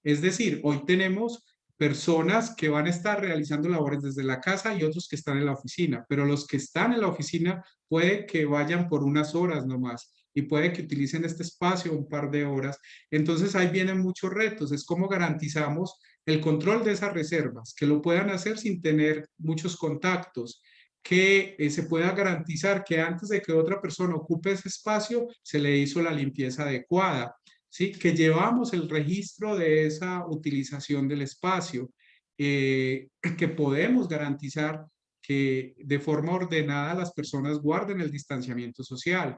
Es decir, hoy tenemos personas que van a estar realizando labores desde la casa y otros que están en la oficina, pero los que están en la oficina puede que vayan por unas horas nomás y puede que utilicen este espacio un par de horas. Entonces ahí vienen muchos retos, es cómo garantizamos el control de esas reservas, que lo puedan hacer sin tener muchos contactos, que se pueda garantizar que antes de que otra persona ocupe ese espacio, se le hizo la limpieza adecuada, ¿sí? Que llevamos el registro de esa utilización del espacio, que podemos garantizar que de forma ordenada las personas guarden el distanciamiento social,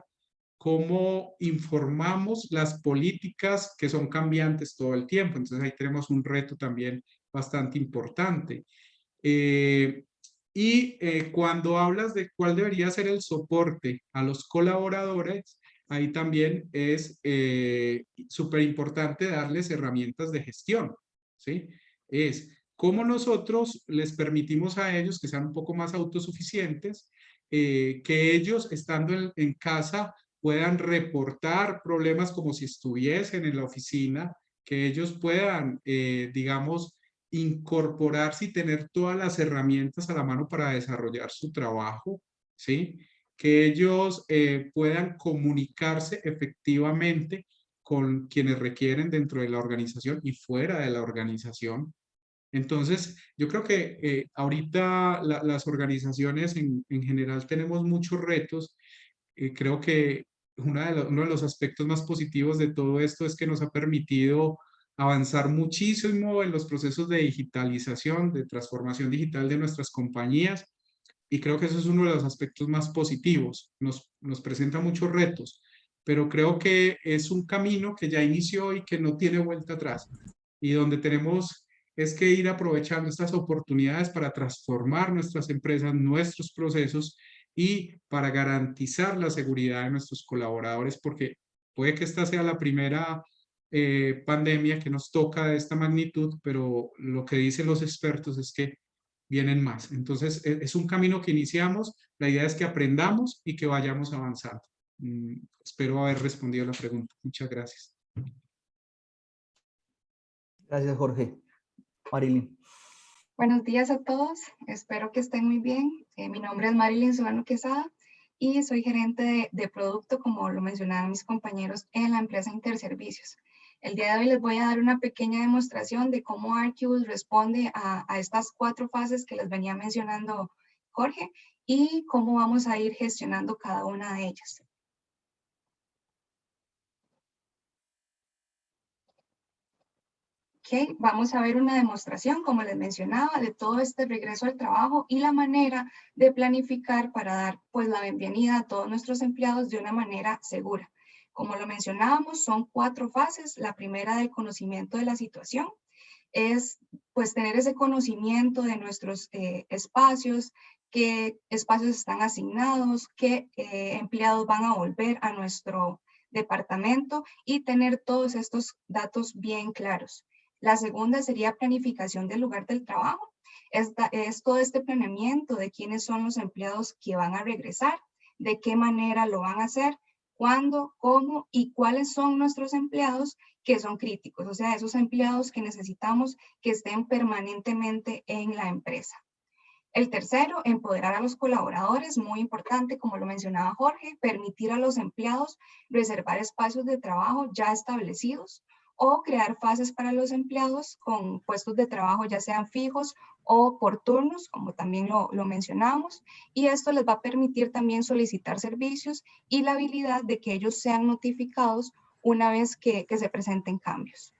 cómo informamos las políticas que son cambiantes todo el tiempo. Entonces ahí tenemos un reto también bastante importante. Cuando hablas de cuál debería ser el soporte a los colaboradores, ahí también es súper importante darles herramientas de gestión, ¿sí? Es cómo nosotros les permitimos a ellos que sean un poco más autosuficientes, que ellos estando en casa puedan reportar problemas como si estuviesen en la oficina, que ellos puedan, digamos, incorporarse y tener todas las herramientas a la mano para desarrollar su trabajo, ¿sí? Que ellos puedan comunicarse efectivamente con quienes requieren dentro de la organización y fuera de la organización. Entonces, yo creo que ahorita las organizaciones en general tenemos muchos retos. Creo que uno de los aspectos más positivos de todo esto es que nos ha permitido avanzar muchísimo en los procesos de digitalización, de transformación digital de nuestras compañías, y creo que eso es uno de los aspectos más positivos. Nos presenta muchos retos, pero creo que es un camino que ya inició y que no tiene vuelta atrás, y donde tenemos es que ir aprovechando estas oportunidades para transformar nuestras empresas, nuestros procesos y para garantizar la seguridad de nuestros colaboradores, porque puede que esta sea la primera pandemia que nos toca de esta magnitud, pero lo que dicen los expertos es que vienen más. Entonces, es un camino que iniciamos, la idea es que aprendamos y que vayamos avanzando. Espero haber respondido la pregunta. Muchas gracias. Gracias, Jorge. Marilyn. Buenos días a todos, espero que estén muy bien. Mi nombre es Marilyn Solano Quesada y soy gerente de producto, como lo mencionaban mis compañeros, en la empresa Interservicios. El día de hoy les voy a dar una pequeña demostración de cómo Arquibus responde a estas 4 fases que les venía mencionando Jorge y cómo vamos a ir gestionando cada una de ellas. Okay, vamos a ver una demostración, como les mencionaba, de todo este regreso al trabajo y la manera de planificar para dar pues la bienvenida a todos nuestros empleados de una manera segura. Como lo mencionábamos, son 4 fases. La primera, del conocimiento de la situación, es pues tener ese conocimiento de nuestros espacios, qué espacios están asignados, qué empleados van a volver a nuestro departamento y tener todos estos datos bien claros. La segunda sería planificación del lugar del trabajo. Es todo este planeamiento de quiénes son los empleados que van a regresar, de qué manera lo van a hacer, cuándo, cómo y cuáles son nuestros empleados que son críticos, o sea, esos empleados que necesitamos que estén permanentemente en la empresa. El tercero, empoderar a los colaboradores, muy importante, como lo mencionaba Jorge, permitir a los empleados reservar espacios de trabajo ya establecidos o crear fases para los empleados con puestos de trabajo ya sean fijos o por turnos, como también lo mencionamos, y esto les va a permitir también solicitar servicios y la habilidad de que ellos sean notificados una vez que se presenten cambios.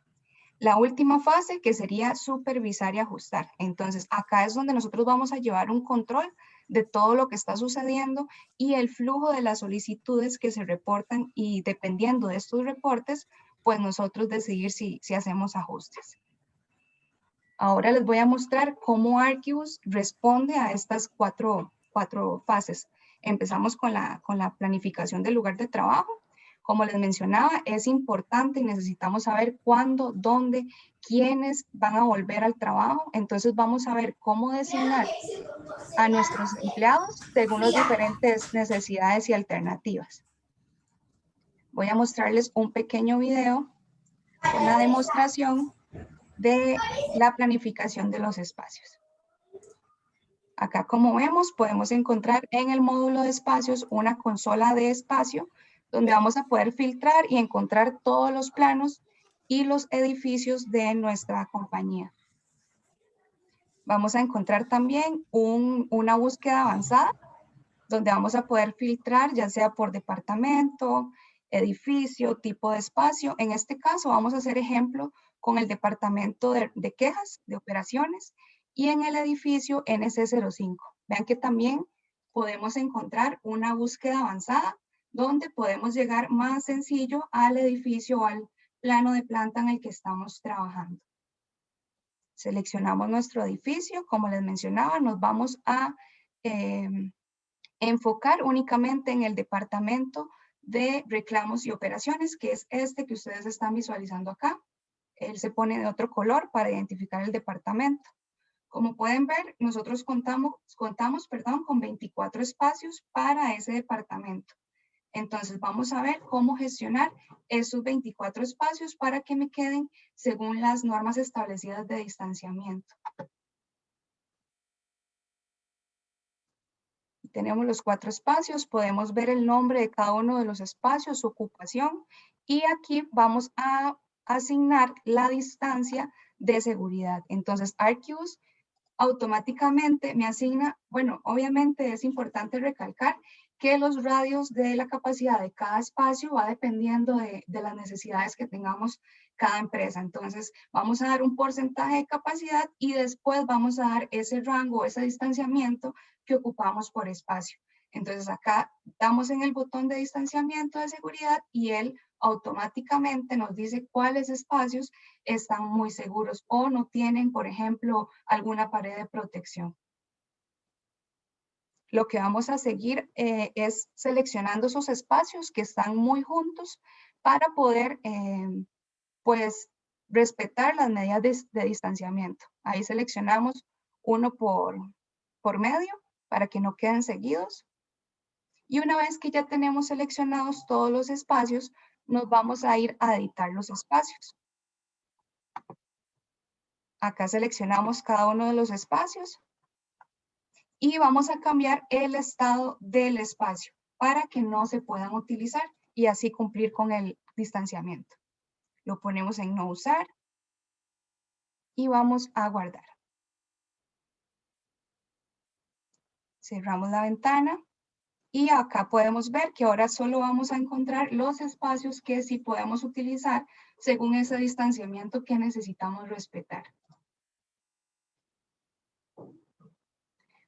La última fase, que sería supervisar y ajustar. Entonces, acá es donde nosotros vamos a llevar un control de todo lo que está sucediendo y el flujo de las solicitudes que se reportan, y dependiendo de estos reportes, pues nosotros decidir si hacemos ajustes. Ahora les voy a mostrar cómo Archibus responde a estas cuatro fases. Empezamos con la planificación del lugar de trabajo. Como les mencionaba, es importante y necesitamos saber cuándo, dónde, quiénes van a volver al trabajo. Entonces vamos a ver cómo designar a nuestros empleados según las diferentes necesidades y alternativas. Voy a mostrarles un pequeño video con la demostración de la planificación de los espacios. Acá, como vemos, podemos encontrar en el módulo de espacios una consola de espacio donde vamos a poder filtrar y encontrar todos los planos y los edificios de nuestra compañía. Vamos a encontrar también una búsqueda avanzada donde vamos a poder filtrar ya sea por departamento, edificio, tipo de espacio. En este caso vamos a hacer ejemplo con el departamento de quejas, de operaciones, y en el edificio NC05. Vean que también podemos encontrar una búsqueda avanzada donde podemos llegar más sencillo al edificio o al plano de planta en el que estamos trabajando. Seleccionamos nuestro edificio, como les mencionaba, nos vamos a enfocar únicamente en el departamento de reclamos y operaciones, que es este que ustedes están visualizando acá. Él se pone de otro color para identificar el departamento. Como pueden ver, nosotros contamos con 24 espacios para ese departamento. Entonces vamos a ver cómo gestionar esos 24 espacios para que me queden según las normas establecidas de distanciamiento. Tenemos los 4 espacios, podemos ver el nombre de cada uno de los espacios, su ocupación, y aquí vamos a asignar la distancia de seguridad. Entonces, Archibus automáticamente me asigna, bueno, obviamente es importante recalcar que los radios de la capacidad de cada espacio va dependiendo de las necesidades que tengamos cada empresa. Entonces, vamos a dar un porcentaje de capacidad y después vamos a dar ese rango, ese distanciamiento que ocupamos por espacio. Entonces, acá damos en el botón de distanciamiento de seguridad y él automáticamente nos dice cuáles espacios están muy seguros o no tienen, por ejemplo, alguna pared de protección. Lo que vamos a seguir es seleccionando esos espacios que están muy juntos para poder, pues, respetar las medidas de distanciamiento. Ahí seleccionamos uno por medio para que no queden seguidos. Y una vez que ya tenemos seleccionados todos los espacios, nos vamos a ir a editar los espacios. Acá seleccionamos cada uno de los espacios y vamos a cambiar el estado del espacio para que no se puedan utilizar y así cumplir con el distanciamiento. Lo ponemos en no usar y vamos a guardar. Cerramos la ventana y acá podemos ver que ahora solo vamos a encontrar los espacios que sí podemos utilizar según ese distanciamiento que necesitamos respetar.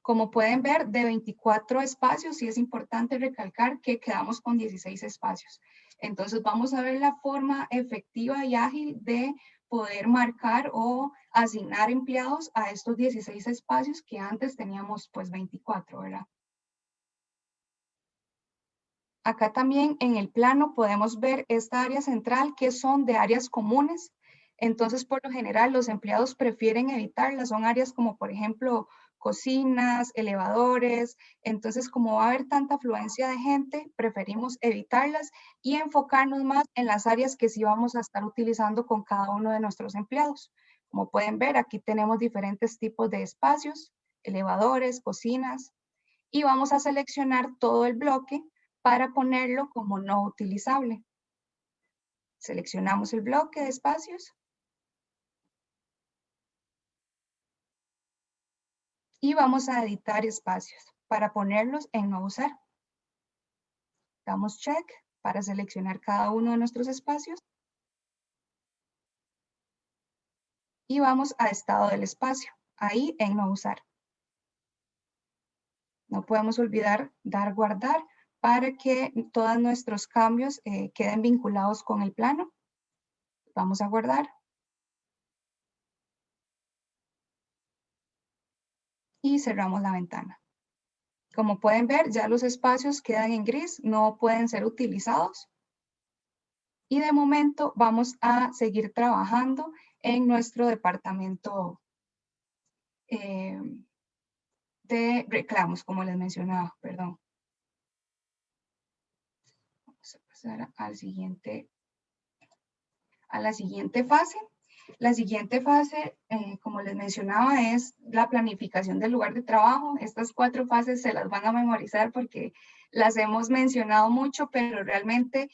Como pueden ver, de 24 espacios, sí es importante recalcar que quedamos con 16 espacios. Entonces vamos a ver la forma efectiva y ágil de poder marcar o asignar empleados a estos 16 espacios que antes teníamos pues 24, ¿verdad? Acá también en el plano podemos ver esta área central que son de áreas comunes. Entonces, por lo general, los empleados prefieren evitarlas. Son áreas como, por ejemplo, cocinas, elevadores. Entonces, como va a haber tanta afluencia de gente, preferimos evitarlas y enfocarnos más en las áreas que sí vamos a estar utilizando con cada uno de nuestros empleados. Como pueden ver, aquí tenemos diferentes tipos de espacios, elevadores, cocinas, y vamos a seleccionar todo el bloque para ponerlo como no utilizable. Seleccionamos el bloque de espacios y vamos a editar espacios para ponerlos en no usar. Damos check para seleccionar cada uno de nuestros espacios y vamos a estado del espacio, ahí en no usar. No podemos olvidar dar guardar para que todos nuestros cambios queden vinculados con el plano. Vamos a guardar. Y cerramos la ventana. Como pueden ver, ya los espacios quedan en gris, no pueden ser utilizados. Y de momento vamos a seguir trabajando en nuestro departamento de reclamos, como les mencionaba, perdón. Vamos a pasar a la siguiente fase. La siguiente fase, como les mencionaba, es la planificación del lugar de trabajo. Estas 4 fases se las van a memorizar porque las hemos mencionado mucho, pero realmente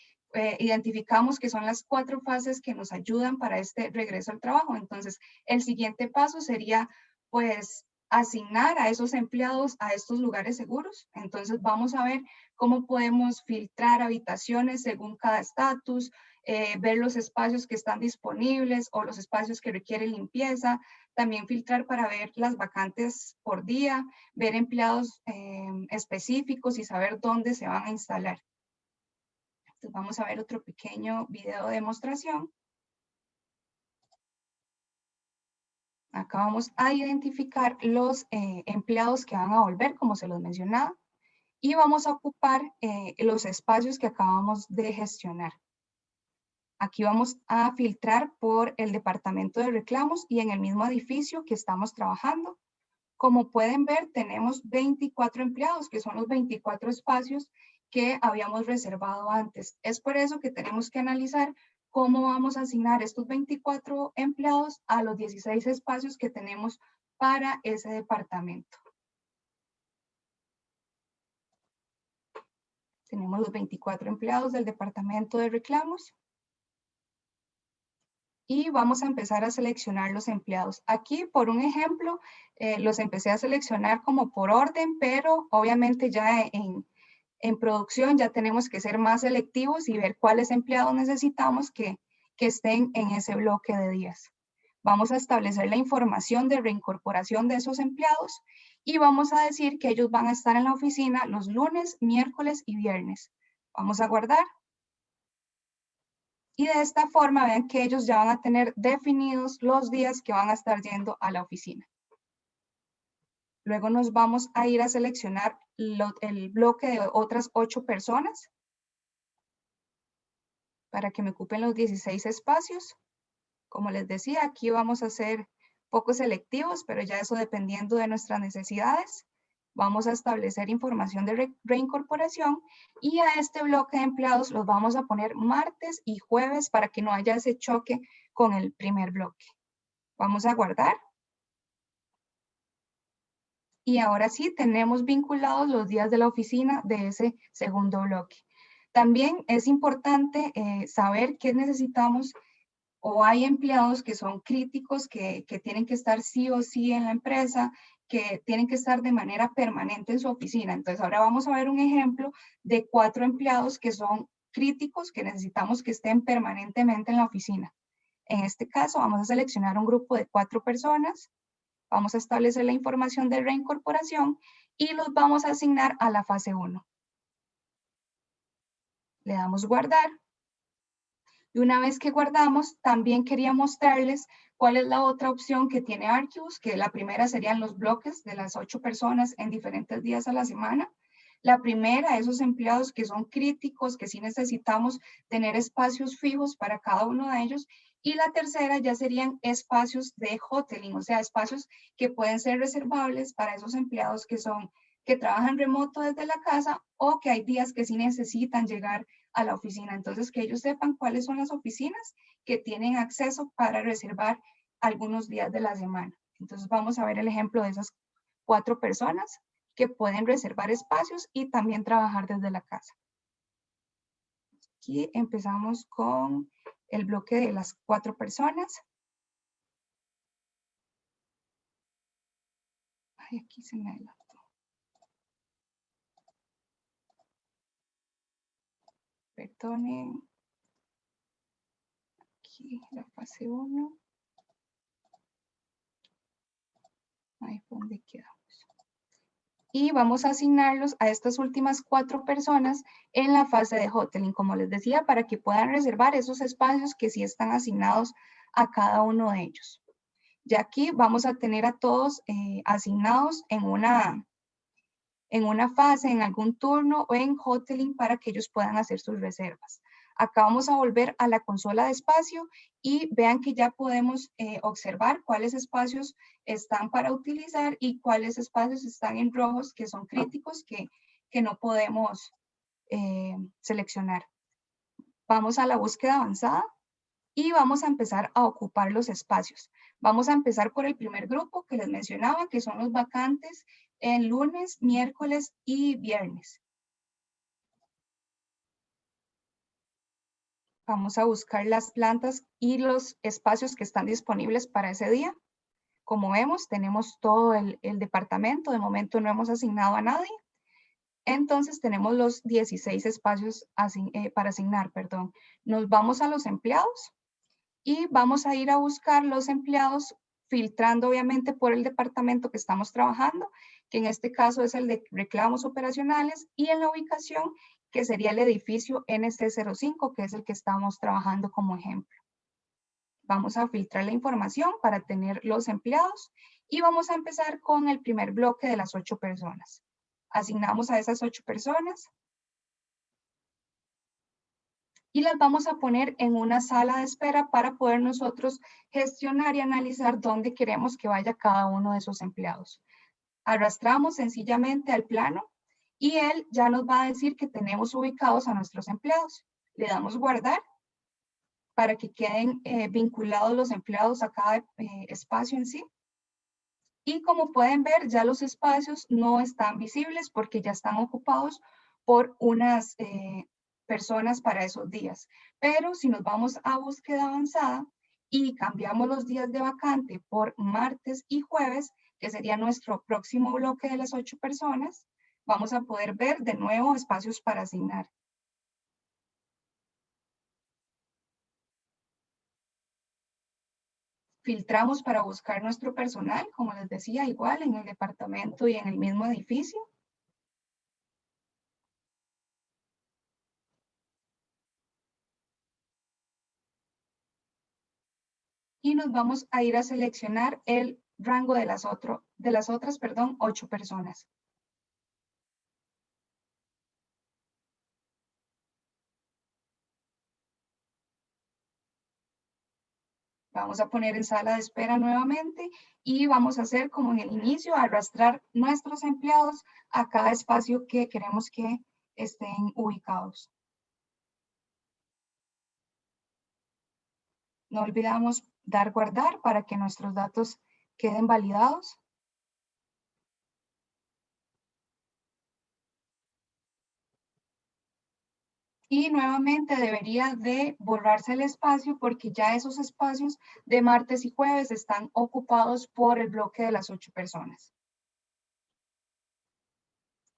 identificamos que son las 4 fases que nos ayudan para este regreso al trabajo. Entonces, el siguiente paso sería, pues, asignar a esos empleados a estos lugares seguros. Entonces, vamos a ver cómo podemos filtrar habitaciones según cada estatus, ver los espacios que están disponibles o los espacios que requieren limpieza, también filtrar para ver las vacantes por día, ver empleados específicos y saber dónde se van a instalar. Entonces vamos a ver otro pequeño video de demostración. Acá vamos a identificar los empleados que van a volver, como se los mencionaba, y vamos a ocupar los espacios que acabamos de gestionar. Aquí vamos a filtrar por el departamento de reclamos y en el mismo edificio que estamos trabajando. Como pueden ver, tenemos 24 empleados, que son los 24 espacios que habíamos reservado antes. Es por eso que tenemos que analizar cómo vamos a asignar estos 24 empleados a los 16 espacios que tenemos para ese departamento. Tenemos los 24 empleados del departamento de reclamos. Y vamos a empezar a seleccionar los empleados. Aquí, por un ejemplo, los empecé a seleccionar como por orden, pero obviamente ya en producción ya tenemos que ser más selectivos y ver cuáles empleados necesitamos que estén en ese bloque de días. Vamos a establecer la información de reincorporación de esos empleados y vamos a decir que ellos van a estar en la oficina los lunes, miércoles y viernes. Vamos a guardar. Y de esta forma vean que ellos ya van a tener definidos los días que van a estar yendo a la oficina. Luego nos vamos a ir a seleccionar el bloque de otras 8 personas para que me ocupen los 16 espacios. Como les decía, aquí vamos a ser poco selectivos, pero ya eso dependiendo de nuestras necesidades. Vamos a establecer información de reincorporación y a este bloque de empleados los vamos a poner martes y jueves para que no haya ese choque con el primer bloque. Vamos a guardar. Y ahora sí, tenemos vinculados los días de la oficina de ese segundo bloque. También es importante saber qué necesitamos o hay empleados que son críticos, que tienen que estar sí o sí en la empresa, que tienen que estar de manera permanente en su oficina. Entonces ahora vamos a ver un ejemplo de 4 empleados que son críticos, que necesitamos que estén permanentemente en la oficina. En este caso vamos a seleccionar un grupo de 4 personas, vamos a establecer la información de reincorporación y los vamos a asignar a la fase 1. Le damos guardar. Y una vez que guardamos, también quería mostrarles cuál es la otra opción que tiene Arquivus, que la primera serían los bloques de las 8 personas en diferentes días a la semana. La primera, esos empleados que son críticos, que sí necesitamos tener espacios fijos para cada uno de ellos. Y la tercera ya serían espacios de hoteling, o sea, espacios que pueden ser reservables para esos empleados que trabajan remoto desde la casa o que hay días que sí necesitan llegar a la oficina. Entonces, que ellos sepan cuáles son las oficinas que tienen acceso para reservar algunos días de la semana. Entonces, vamos a ver el ejemplo de esas 4 personas que pueden reservar espacios y también trabajar desde la casa. Aquí empezamos con el bloque de las 4 personas. Ay, aquí se me adelantó. Perdonen. Aquí la fase 1. Ahí fue donde quedamos. Y vamos a asignarlos a estas últimas 4 personas en la fase de hoteling, como les decía, para que puedan reservar esos espacios que sí están asignados a cada uno de ellos. Ya aquí vamos a tener a todos asignados en una fase, en algún turno o en hoteling para que ellos puedan hacer sus reservas. Acá vamos a volver a la consola de espacio y vean que ya podemos observar cuáles espacios están para utilizar y cuáles espacios están en rojos que son críticos que no podemos seleccionar. Vamos a la búsqueda avanzada y vamos a empezar a ocupar los espacios. Vamos a empezar por el primer grupo que les mencionaba, que son los vacantes en lunes, miércoles y viernes. Vamos a buscar las plantas y los espacios que están disponibles para ese día. Como vemos, tenemos todo el departamento. De momento no hemos asignado a nadie. Entonces tenemos los 16 espacios para asignar. Nos vamos a los empleados y vamos a ir a buscar los empleados filtrando obviamente por el departamento que estamos trabajando, que en este caso es el de reclamos operacionales, y en la ubicación que sería el edificio NC05, que es el que estamos trabajando como ejemplo. Vamos a filtrar la información para tener los empleados y vamos a empezar con el primer bloque de las 8 personas. Asignamos a esas 8 personas y las vamos a poner en una sala de espera para poder nosotros gestionar y analizar dónde queremos que vaya cada uno de esos empleados. Arrastramos sencillamente al plano y él ya nos va a decir que tenemos ubicados a nuestros empleados. Le damos guardar para que queden vinculados los empleados a cada espacio en sí. Y como pueden ver, ya los espacios no están visibles porque ya están ocupados por unas personas para esos días. Pero si nos vamos a búsqueda avanzada y cambiamos los días de vacante por martes y jueves, que sería nuestro próximo bloque de las 8 personas, vamos a poder ver de nuevo espacios para asignar. Filtramos para buscar nuestro personal, como les decía, igual en el departamento y en el mismo edificio. Y nos vamos a ir a seleccionar el rango de las otras 8 personas. Vamos a poner en sala de espera nuevamente y vamos a hacer como en el inicio, arrastrar nuestros empleados a cada espacio que queremos que estén ubicados. No olvidamos dar guardar para que nuestros datos queden validados. Y nuevamente debería de borrarse el espacio porque ya esos espacios de martes y jueves están ocupados por el bloque de las 8 personas.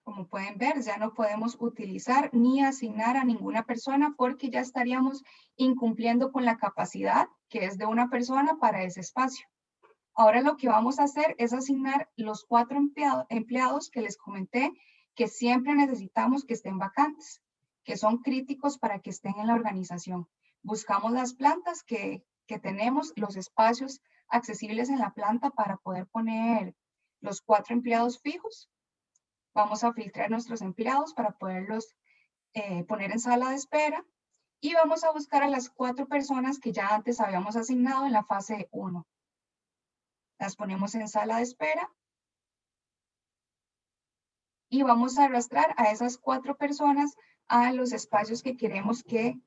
Como pueden ver, ya no podemos utilizar ni asignar a ninguna persona porque ya estaríamos incumpliendo con la capacidad que es de una persona para ese espacio. Ahora lo que vamos a hacer es asignar los 4 empleados que les comenté que siempre necesitamos que estén vacantes, que son críticos para que estén en la organización. Buscamos las plantas que tenemos, los espacios accesibles en la planta para poder poner los 4 empleados fijos. Vamos a filtrar nuestros empleados para poderlos poner en sala de espera. Y vamos a buscar a las 4 personas que ya antes habíamos asignado en la fase 1. Las ponemos en sala de espera. Y vamos a arrastrar a esas 4 personas a los espacios que queremos que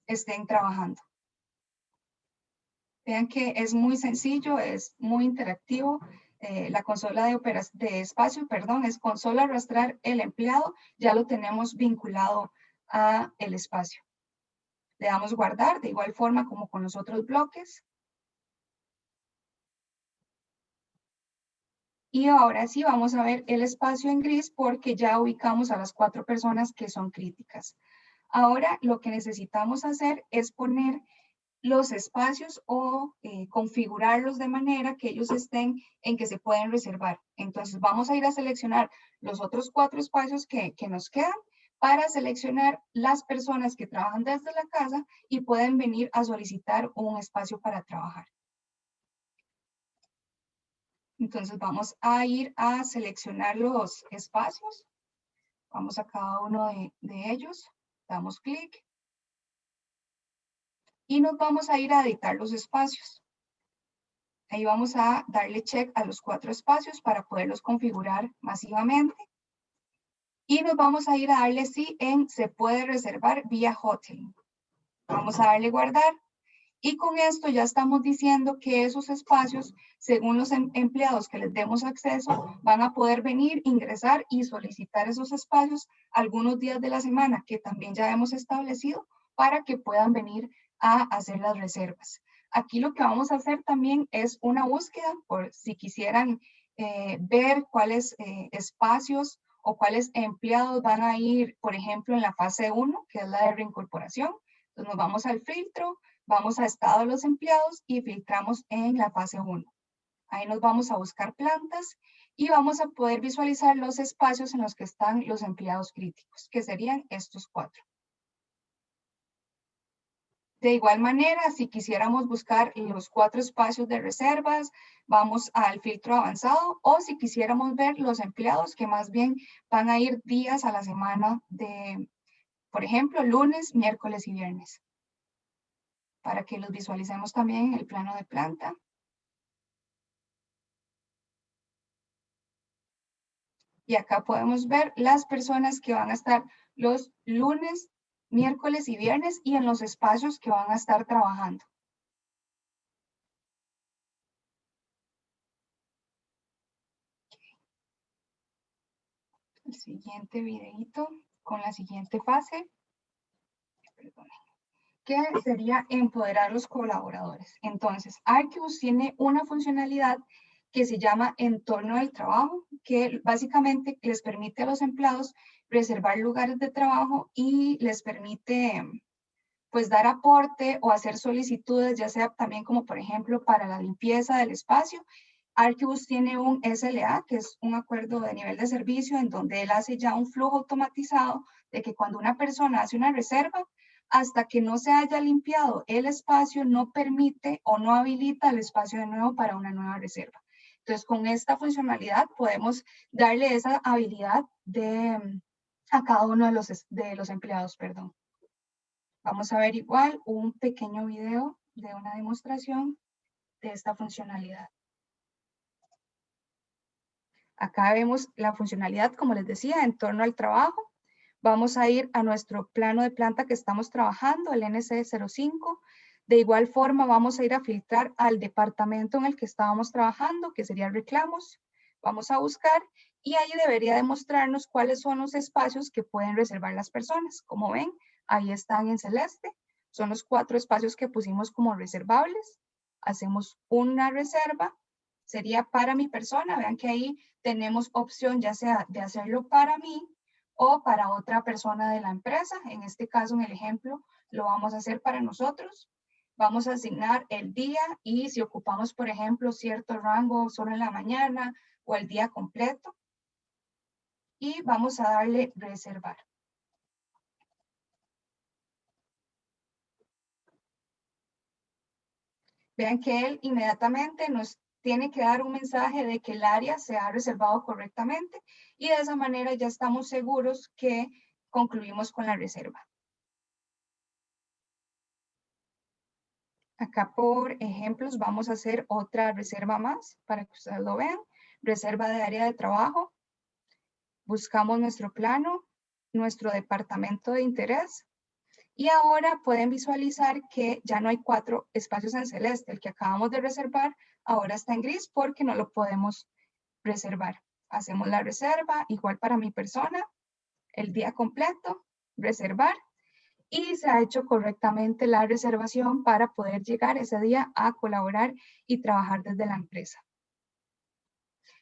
estén trabajando. Vean que es muy sencillo, es muy interactivo. La consola de espacio, perdón, es con solo arrastrar el empleado, ya lo tenemos vinculado a el espacio. Le damos guardar, de igual forma como con los otros bloques. Y ahora sí vamos a ver el espacio en gris porque ya ubicamos a las 4 personas que son críticas. Ahora lo que necesitamos hacer es poner los espacios o configurarlos de manera que ellos estén en que se pueden reservar. Entonces vamos a ir a seleccionar los otros 4 espacios que nos quedan para seleccionar las personas que trabajan desde la casa y pueden venir a solicitar un espacio para trabajar. Entonces vamos a ir a seleccionar los espacios. Vamos a cada uno de ellos, damos clic y nos vamos a ir a editar los espacios. Ahí vamos a darle check a los 4 espacios para poderlos configurar masivamente. Y nos vamos a ir a darle sí en se puede reservar vía Hotline. Vamos a darle guardar. Y con esto ya estamos diciendo que esos espacios, según los empleados que les demos acceso, van a poder venir, ingresar y solicitar esos espacios algunos días de la semana, que también ya hemos establecido, para que puedan venir a hacer las reservas. Aquí lo que vamos a hacer también es una búsqueda, por si quisieran ver cuáles espacios o cuáles empleados van a ir, por ejemplo, en la fase 1, que es la de reincorporación. Entonces nos vamos al filtro, vamos a estado de los empleados y filtramos en la fase 1. Ahí nos vamos a buscar plantas y vamos a poder visualizar los espacios en los que están los empleados críticos, que serían estos 4. De igual manera, si quisiéramos buscar los 4 espacios de reservas, vamos al filtro avanzado, o si quisiéramos ver los empleados que más bien van a ir días a la semana de, por ejemplo, lunes, miércoles y viernes, para que los visualicemos también en el plano de planta. Y acá podemos ver las personas que van a estar los lunes, miércoles y viernes y en los espacios que van a estar trabajando. El siguiente videito con la siguiente fase. Perdón. Que sería empoderar a los colaboradores. Entonces, Arquibus tiene una funcionalidad que se llama entorno del trabajo, que básicamente les permite a los empleados reservar lugares de trabajo y les permite pues dar aporte o hacer solicitudes, ya sea también como por ejemplo para la limpieza del espacio. Arquibus tiene un SLA, que es un acuerdo de nivel de servicio, en donde él hace ya un flujo automatizado de que cuando una persona hace una reserva, hasta que no se haya limpiado el espacio, no permite o no habilita el espacio de nuevo para una nueva reserva. Entonces, con esta funcionalidad podemos darle esa habilidad a cada uno de los empleados, perdón. Vamos a ver igual un pequeño video de una demostración de esta funcionalidad. Acá vemos la funcionalidad, como les decía, en torno al trabajo. Vamos a ir a nuestro plano de planta que estamos trabajando, el NC05. De igual forma, vamos a ir a filtrar al departamento en el que estábamos trabajando, que sería reclamos. Vamos a buscar y ahí debería demostrarnos cuáles son los espacios que pueden reservar las personas. Como ven, ahí están en celeste. Son los 4 espacios que pusimos como reservables. Hacemos una reserva. Sería para mi persona. Vean que ahí tenemos opción ya sea de hacerlo para mí o para otra persona de la empresa. En este caso, en el ejemplo, lo vamos a hacer para nosotros. Vamos a asignar el día y si ocupamos, por ejemplo, cierto rango solo en la mañana o el día completo. Y vamos a darle reservar. Vean que él inmediatamente nos tiene que dar un mensaje de que el área se ha reservado correctamente y de esa manera ya estamos seguros que concluimos con la reserva. Acá por ejemplos vamos a hacer otra reserva más para que ustedes lo vean. Reserva de área de trabajo. Buscamos nuestro plano, nuestro departamento de interés. Y ahora pueden visualizar que ya no hay 4 espacios en celeste. El que acabamos de reservar ahora está en gris porque no lo podemos reservar. Hacemos la reserva, igual para mi persona, el día completo, reservar. Y se ha hecho correctamente la reservación para poder llegar ese día a colaborar y trabajar desde la empresa.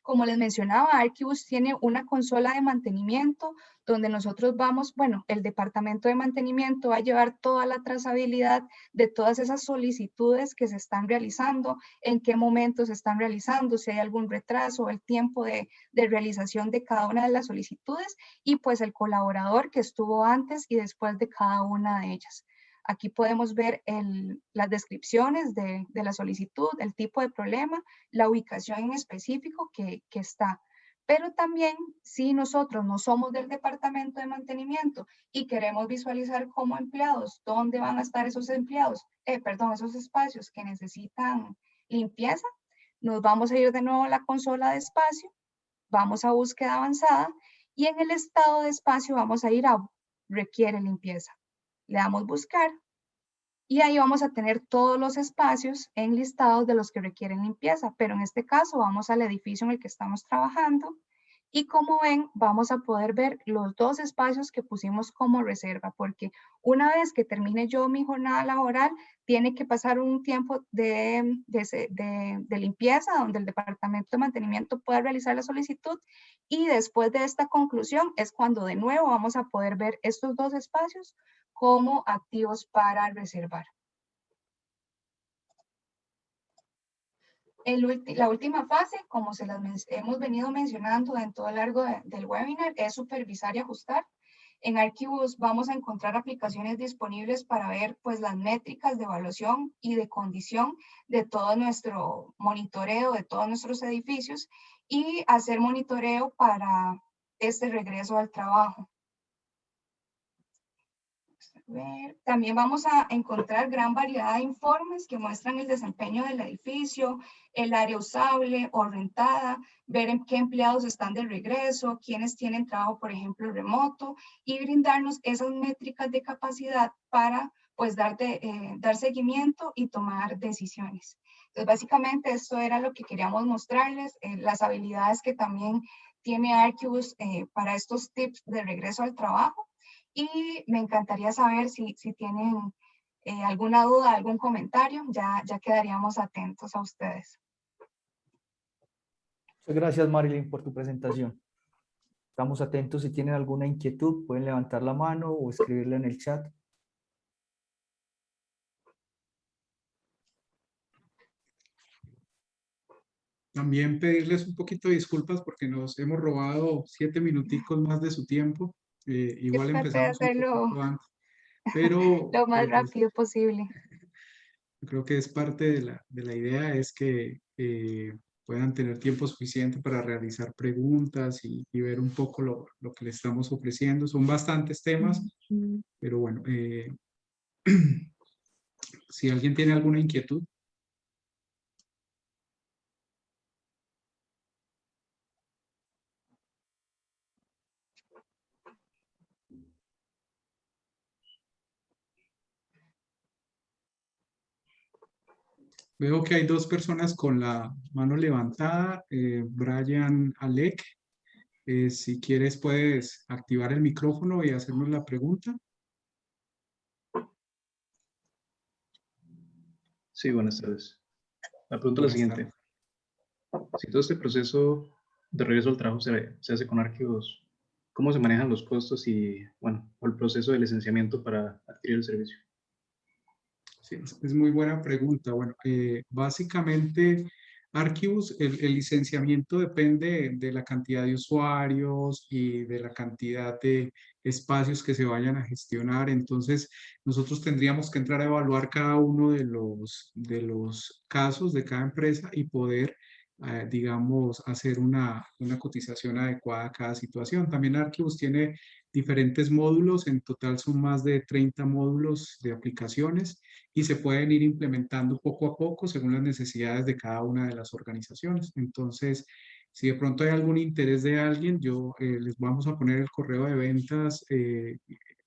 Como les mencionaba, Archibus tiene una consola de mantenimiento donde nosotros vamos, bueno, el departamento de mantenimiento va a llevar toda la trazabilidad de todas esas solicitudes que se están realizando, en qué momento se están realizando, si hay algún retraso, el tiempo de realización de cada una de las solicitudes y pues el colaborador que estuvo antes y después de cada una de ellas. Aquí podemos ver las descripciones de la solicitud, el tipo de problema, la ubicación en específico que está. Pero también, si nosotros no somos del departamento de mantenimiento y queremos visualizar como empleados dónde van a estar esos esos espacios que necesitan limpieza, nos vamos a ir de nuevo a la consola de espacio, vamos a búsqueda avanzada y en el estado de espacio vamos a ir a requiere limpieza. Le damos buscar y ahí vamos a tener todos los espacios enlistados de los que requieren limpieza, pero en este caso vamos al edificio en el que estamos trabajando y como ven vamos a poder ver los 2 espacios que pusimos como reserva, porque una vez que termine yo mi jornada laboral, tiene que pasar un tiempo de limpieza donde el departamento de mantenimiento pueda realizar la solicitud y después de esta conclusión es cuando de nuevo vamos a poder ver estos 2 espacios como activos para reservar. La última fase, como se las hemos venido mencionando en todo el largo del webinar, es supervisar y ajustar. En Archibus vamos a encontrar aplicaciones disponibles para ver pues, las métricas de evaluación y de condición de todo nuestro monitoreo, de todos nuestros edificios y hacer monitoreo para este regreso al trabajo. También vamos a encontrar gran variedad de informes que muestran el desempeño del edificio, el área usable o rentada, ver en qué empleados están de regreso, quiénes tienen trabajo, por ejemplo, remoto, y brindarnos esas métricas de capacidad para pues, dar seguimiento y tomar decisiones. Entonces, básicamente esto era lo que queríamos mostrarles, las habilidades que también tiene Archibus para estos tips de regreso al trabajo. Y me encantaría saber si tienen alguna duda, algún comentario, ya quedaríamos atentos a ustedes. Muchas gracias, Marilyn, por tu presentación. Estamos atentos. Si tienen alguna inquietud, pueden levantar la mano o escribirla en el chat. También pedirles un poquito de disculpas porque nos hemos robado 7 minuticos más de su tiempo. Igual Yo traté de empezamos un hacerlo poquito antes, pero lo más pues, rápido posible. yo creo que es parte de la idea, es que puedan tener tiempo suficiente para realizar preguntas y ver un poco lo que le estamos ofreciendo. Son bastantes temas, pero bueno, si alguien tiene alguna inquietud. Veo que hay 2 personas con la mano levantada. Brian Alec, si quieres puedes activar el micrófono y hacernos la pregunta. Sí, buenas tardes. La pregunta es la siguiente. Si todo este proceso de regreso al trabajo se hace con archivos, ¿cómo se manejan los costos y, bueno, o el proceso de licenciamiento para adquirir el servicio? Sí, es muy buena pregunta. Bueno, básicamente Archibus, el licenciamiento depende de la cantidad de usuarios y de la cantidad de espacios que se vayan a gestionar. Entonces, nosotros tendríamos que entrar a evaluar cada uno de los casos de cada empresa y poder digamos, hacer una cotización adecuada a cada situación. También Archibus tiene diferentes módulos, en total son más de 30 módulos de aplicaciones y se pueden ir implementando poco a poco según las necesidades de cada una de las organizaciones. Entonces, si de pronto hay algún interés de alguien, les vamos a poner el correo de ventas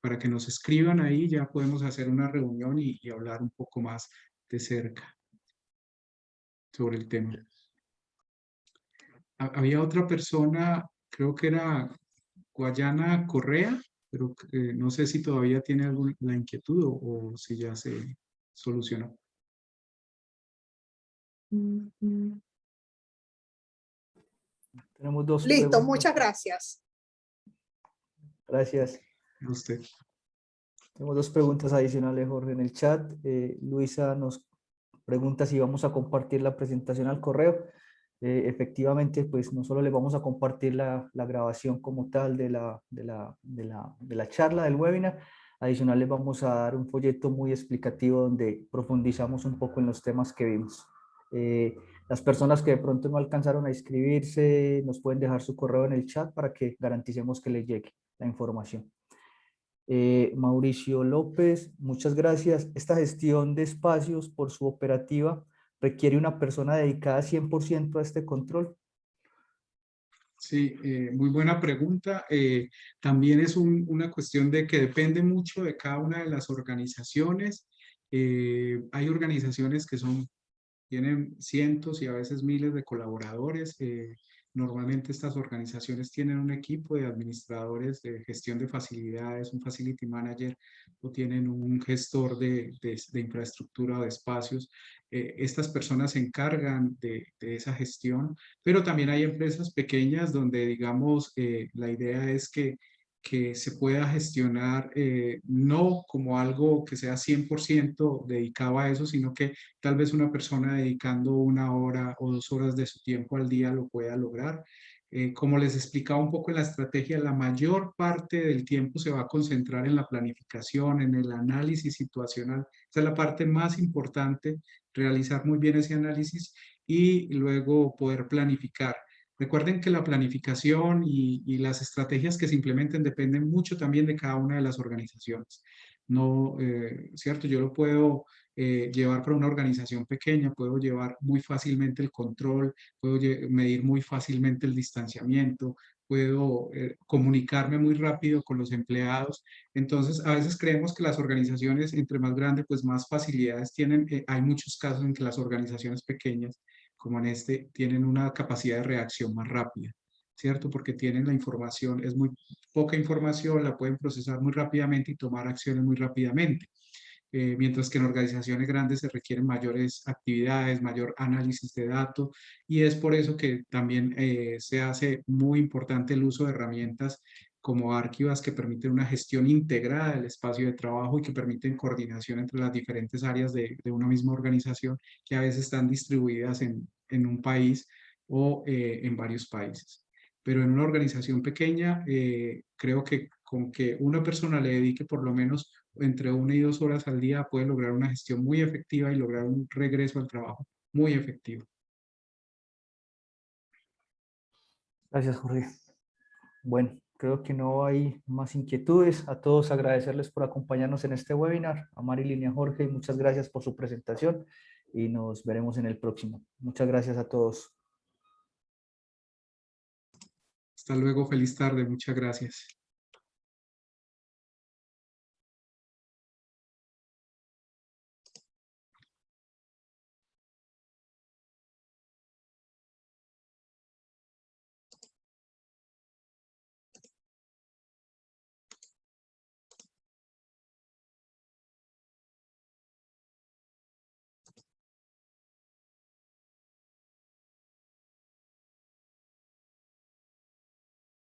para que nos escriban ahí, ya podemos hacer una reunión y hablar un poco más de cerca sobre el tema. Había otra persona, creo que era Guayana Correa, pero no sé si todavía tiene la inquietud o si ya se solucionó. Tenemos dos Listo, preguntas. muchas gracias. Gracias. A usted. Tenemos dos preguntas adicionales, Jorge, en el chat. Luisa nos pregunta si vamos a compartir la presentación al correo. Efectivamente, pues no solo le vamos a compartir la grabación como tal de la charla, del webinar, adicional les vamos a dar un folleto muy explicativo donde profundizamos un poco en los temas que vimos. Las personas que de pronto no alcanzaron a inscribirse nos pueden dejar su correo en el chat para que garanticemos que les llegue la información. Mauricio López, muchas gracias. Esta gestión de espacios por su operativa requiere una persona dedicada 100% a este control. Sí, muy buena pregunta. También es una cuestión de que depende mucho de cada una de las organizaciones. Hay organizaciones que tienen cientos y a veces miles de colaboradores. Normalmente estas organizaciones tienen un equipo de administradores de gestión de facilidades, un facility manager, o tienen un gestor de infraestructura o de espacios. Estas personas se encargan de esa gestión, pero también hay empresas pequeñas donde, digamos, la idea es que se pueda gestionar no como algo que sea 100% dedicado a eso, sino que tal vez una persona dedicando 1 hora o 2 horas de su tiempo al día lo pueda lograr. Como les explicaba un poco en la estrategia, la mayor parte del tiempo se va a concentrar en la planificación, en el análisis situacional. Esa es la parte más importante, realizar muy bien ese análisis y luego poder planificar. Recuerden que la planificación y las estrategias que se implementen dependen mucho también de cada una de las organizaciones. No, ¿cierto? Yo lo puedo llevar para una organización pequeña, puedo llevar muy fácilmente el control, puedo medir muy fácilmente el distanciamiento, puedo comunicarme muy rápido con los empleados. Entonces, a veces creemos que las organizaciones, entre más grandes, pues más facilidades tienen. Hay muchos casos en que las organizaciones pequeñas, como en este, tienen una capacidad de reacción más rápida, ¿cierto? Porque tienen la información, es muy poca información, la pueden procesar muy rápidamente y tomar acciones muy rápidamente. Mientras que en organizaciones grandes se requieren mayores actividades, mayor análisis de datos, y es por eso que también se hace muy importante el uso de herramientas como Archibas, que permiten una gestión integrada del espacio de trabajo y que permiten coordinación entre las diferentes áreas de una misma organización, que a veces están distribuidas en un país o en varios países. Pero en una organización pequeña, creo que con que una persona le dedique por lo menos entre 1 y 2 horas al día puede lograr una gestión muy efectiva y lograr un regreso al trabajo muy efectivo. Gracias, Jorge. Bueno, creo que no hay más inquietudes. A todos agradecerles por acompañarnos en este webinar. A Marilyn y a Jorge, muchas gracias por su presentación y nos veremos en el próximo. Muchas gracias a todos. Hasta luego, feliz tarde, muchas gracias.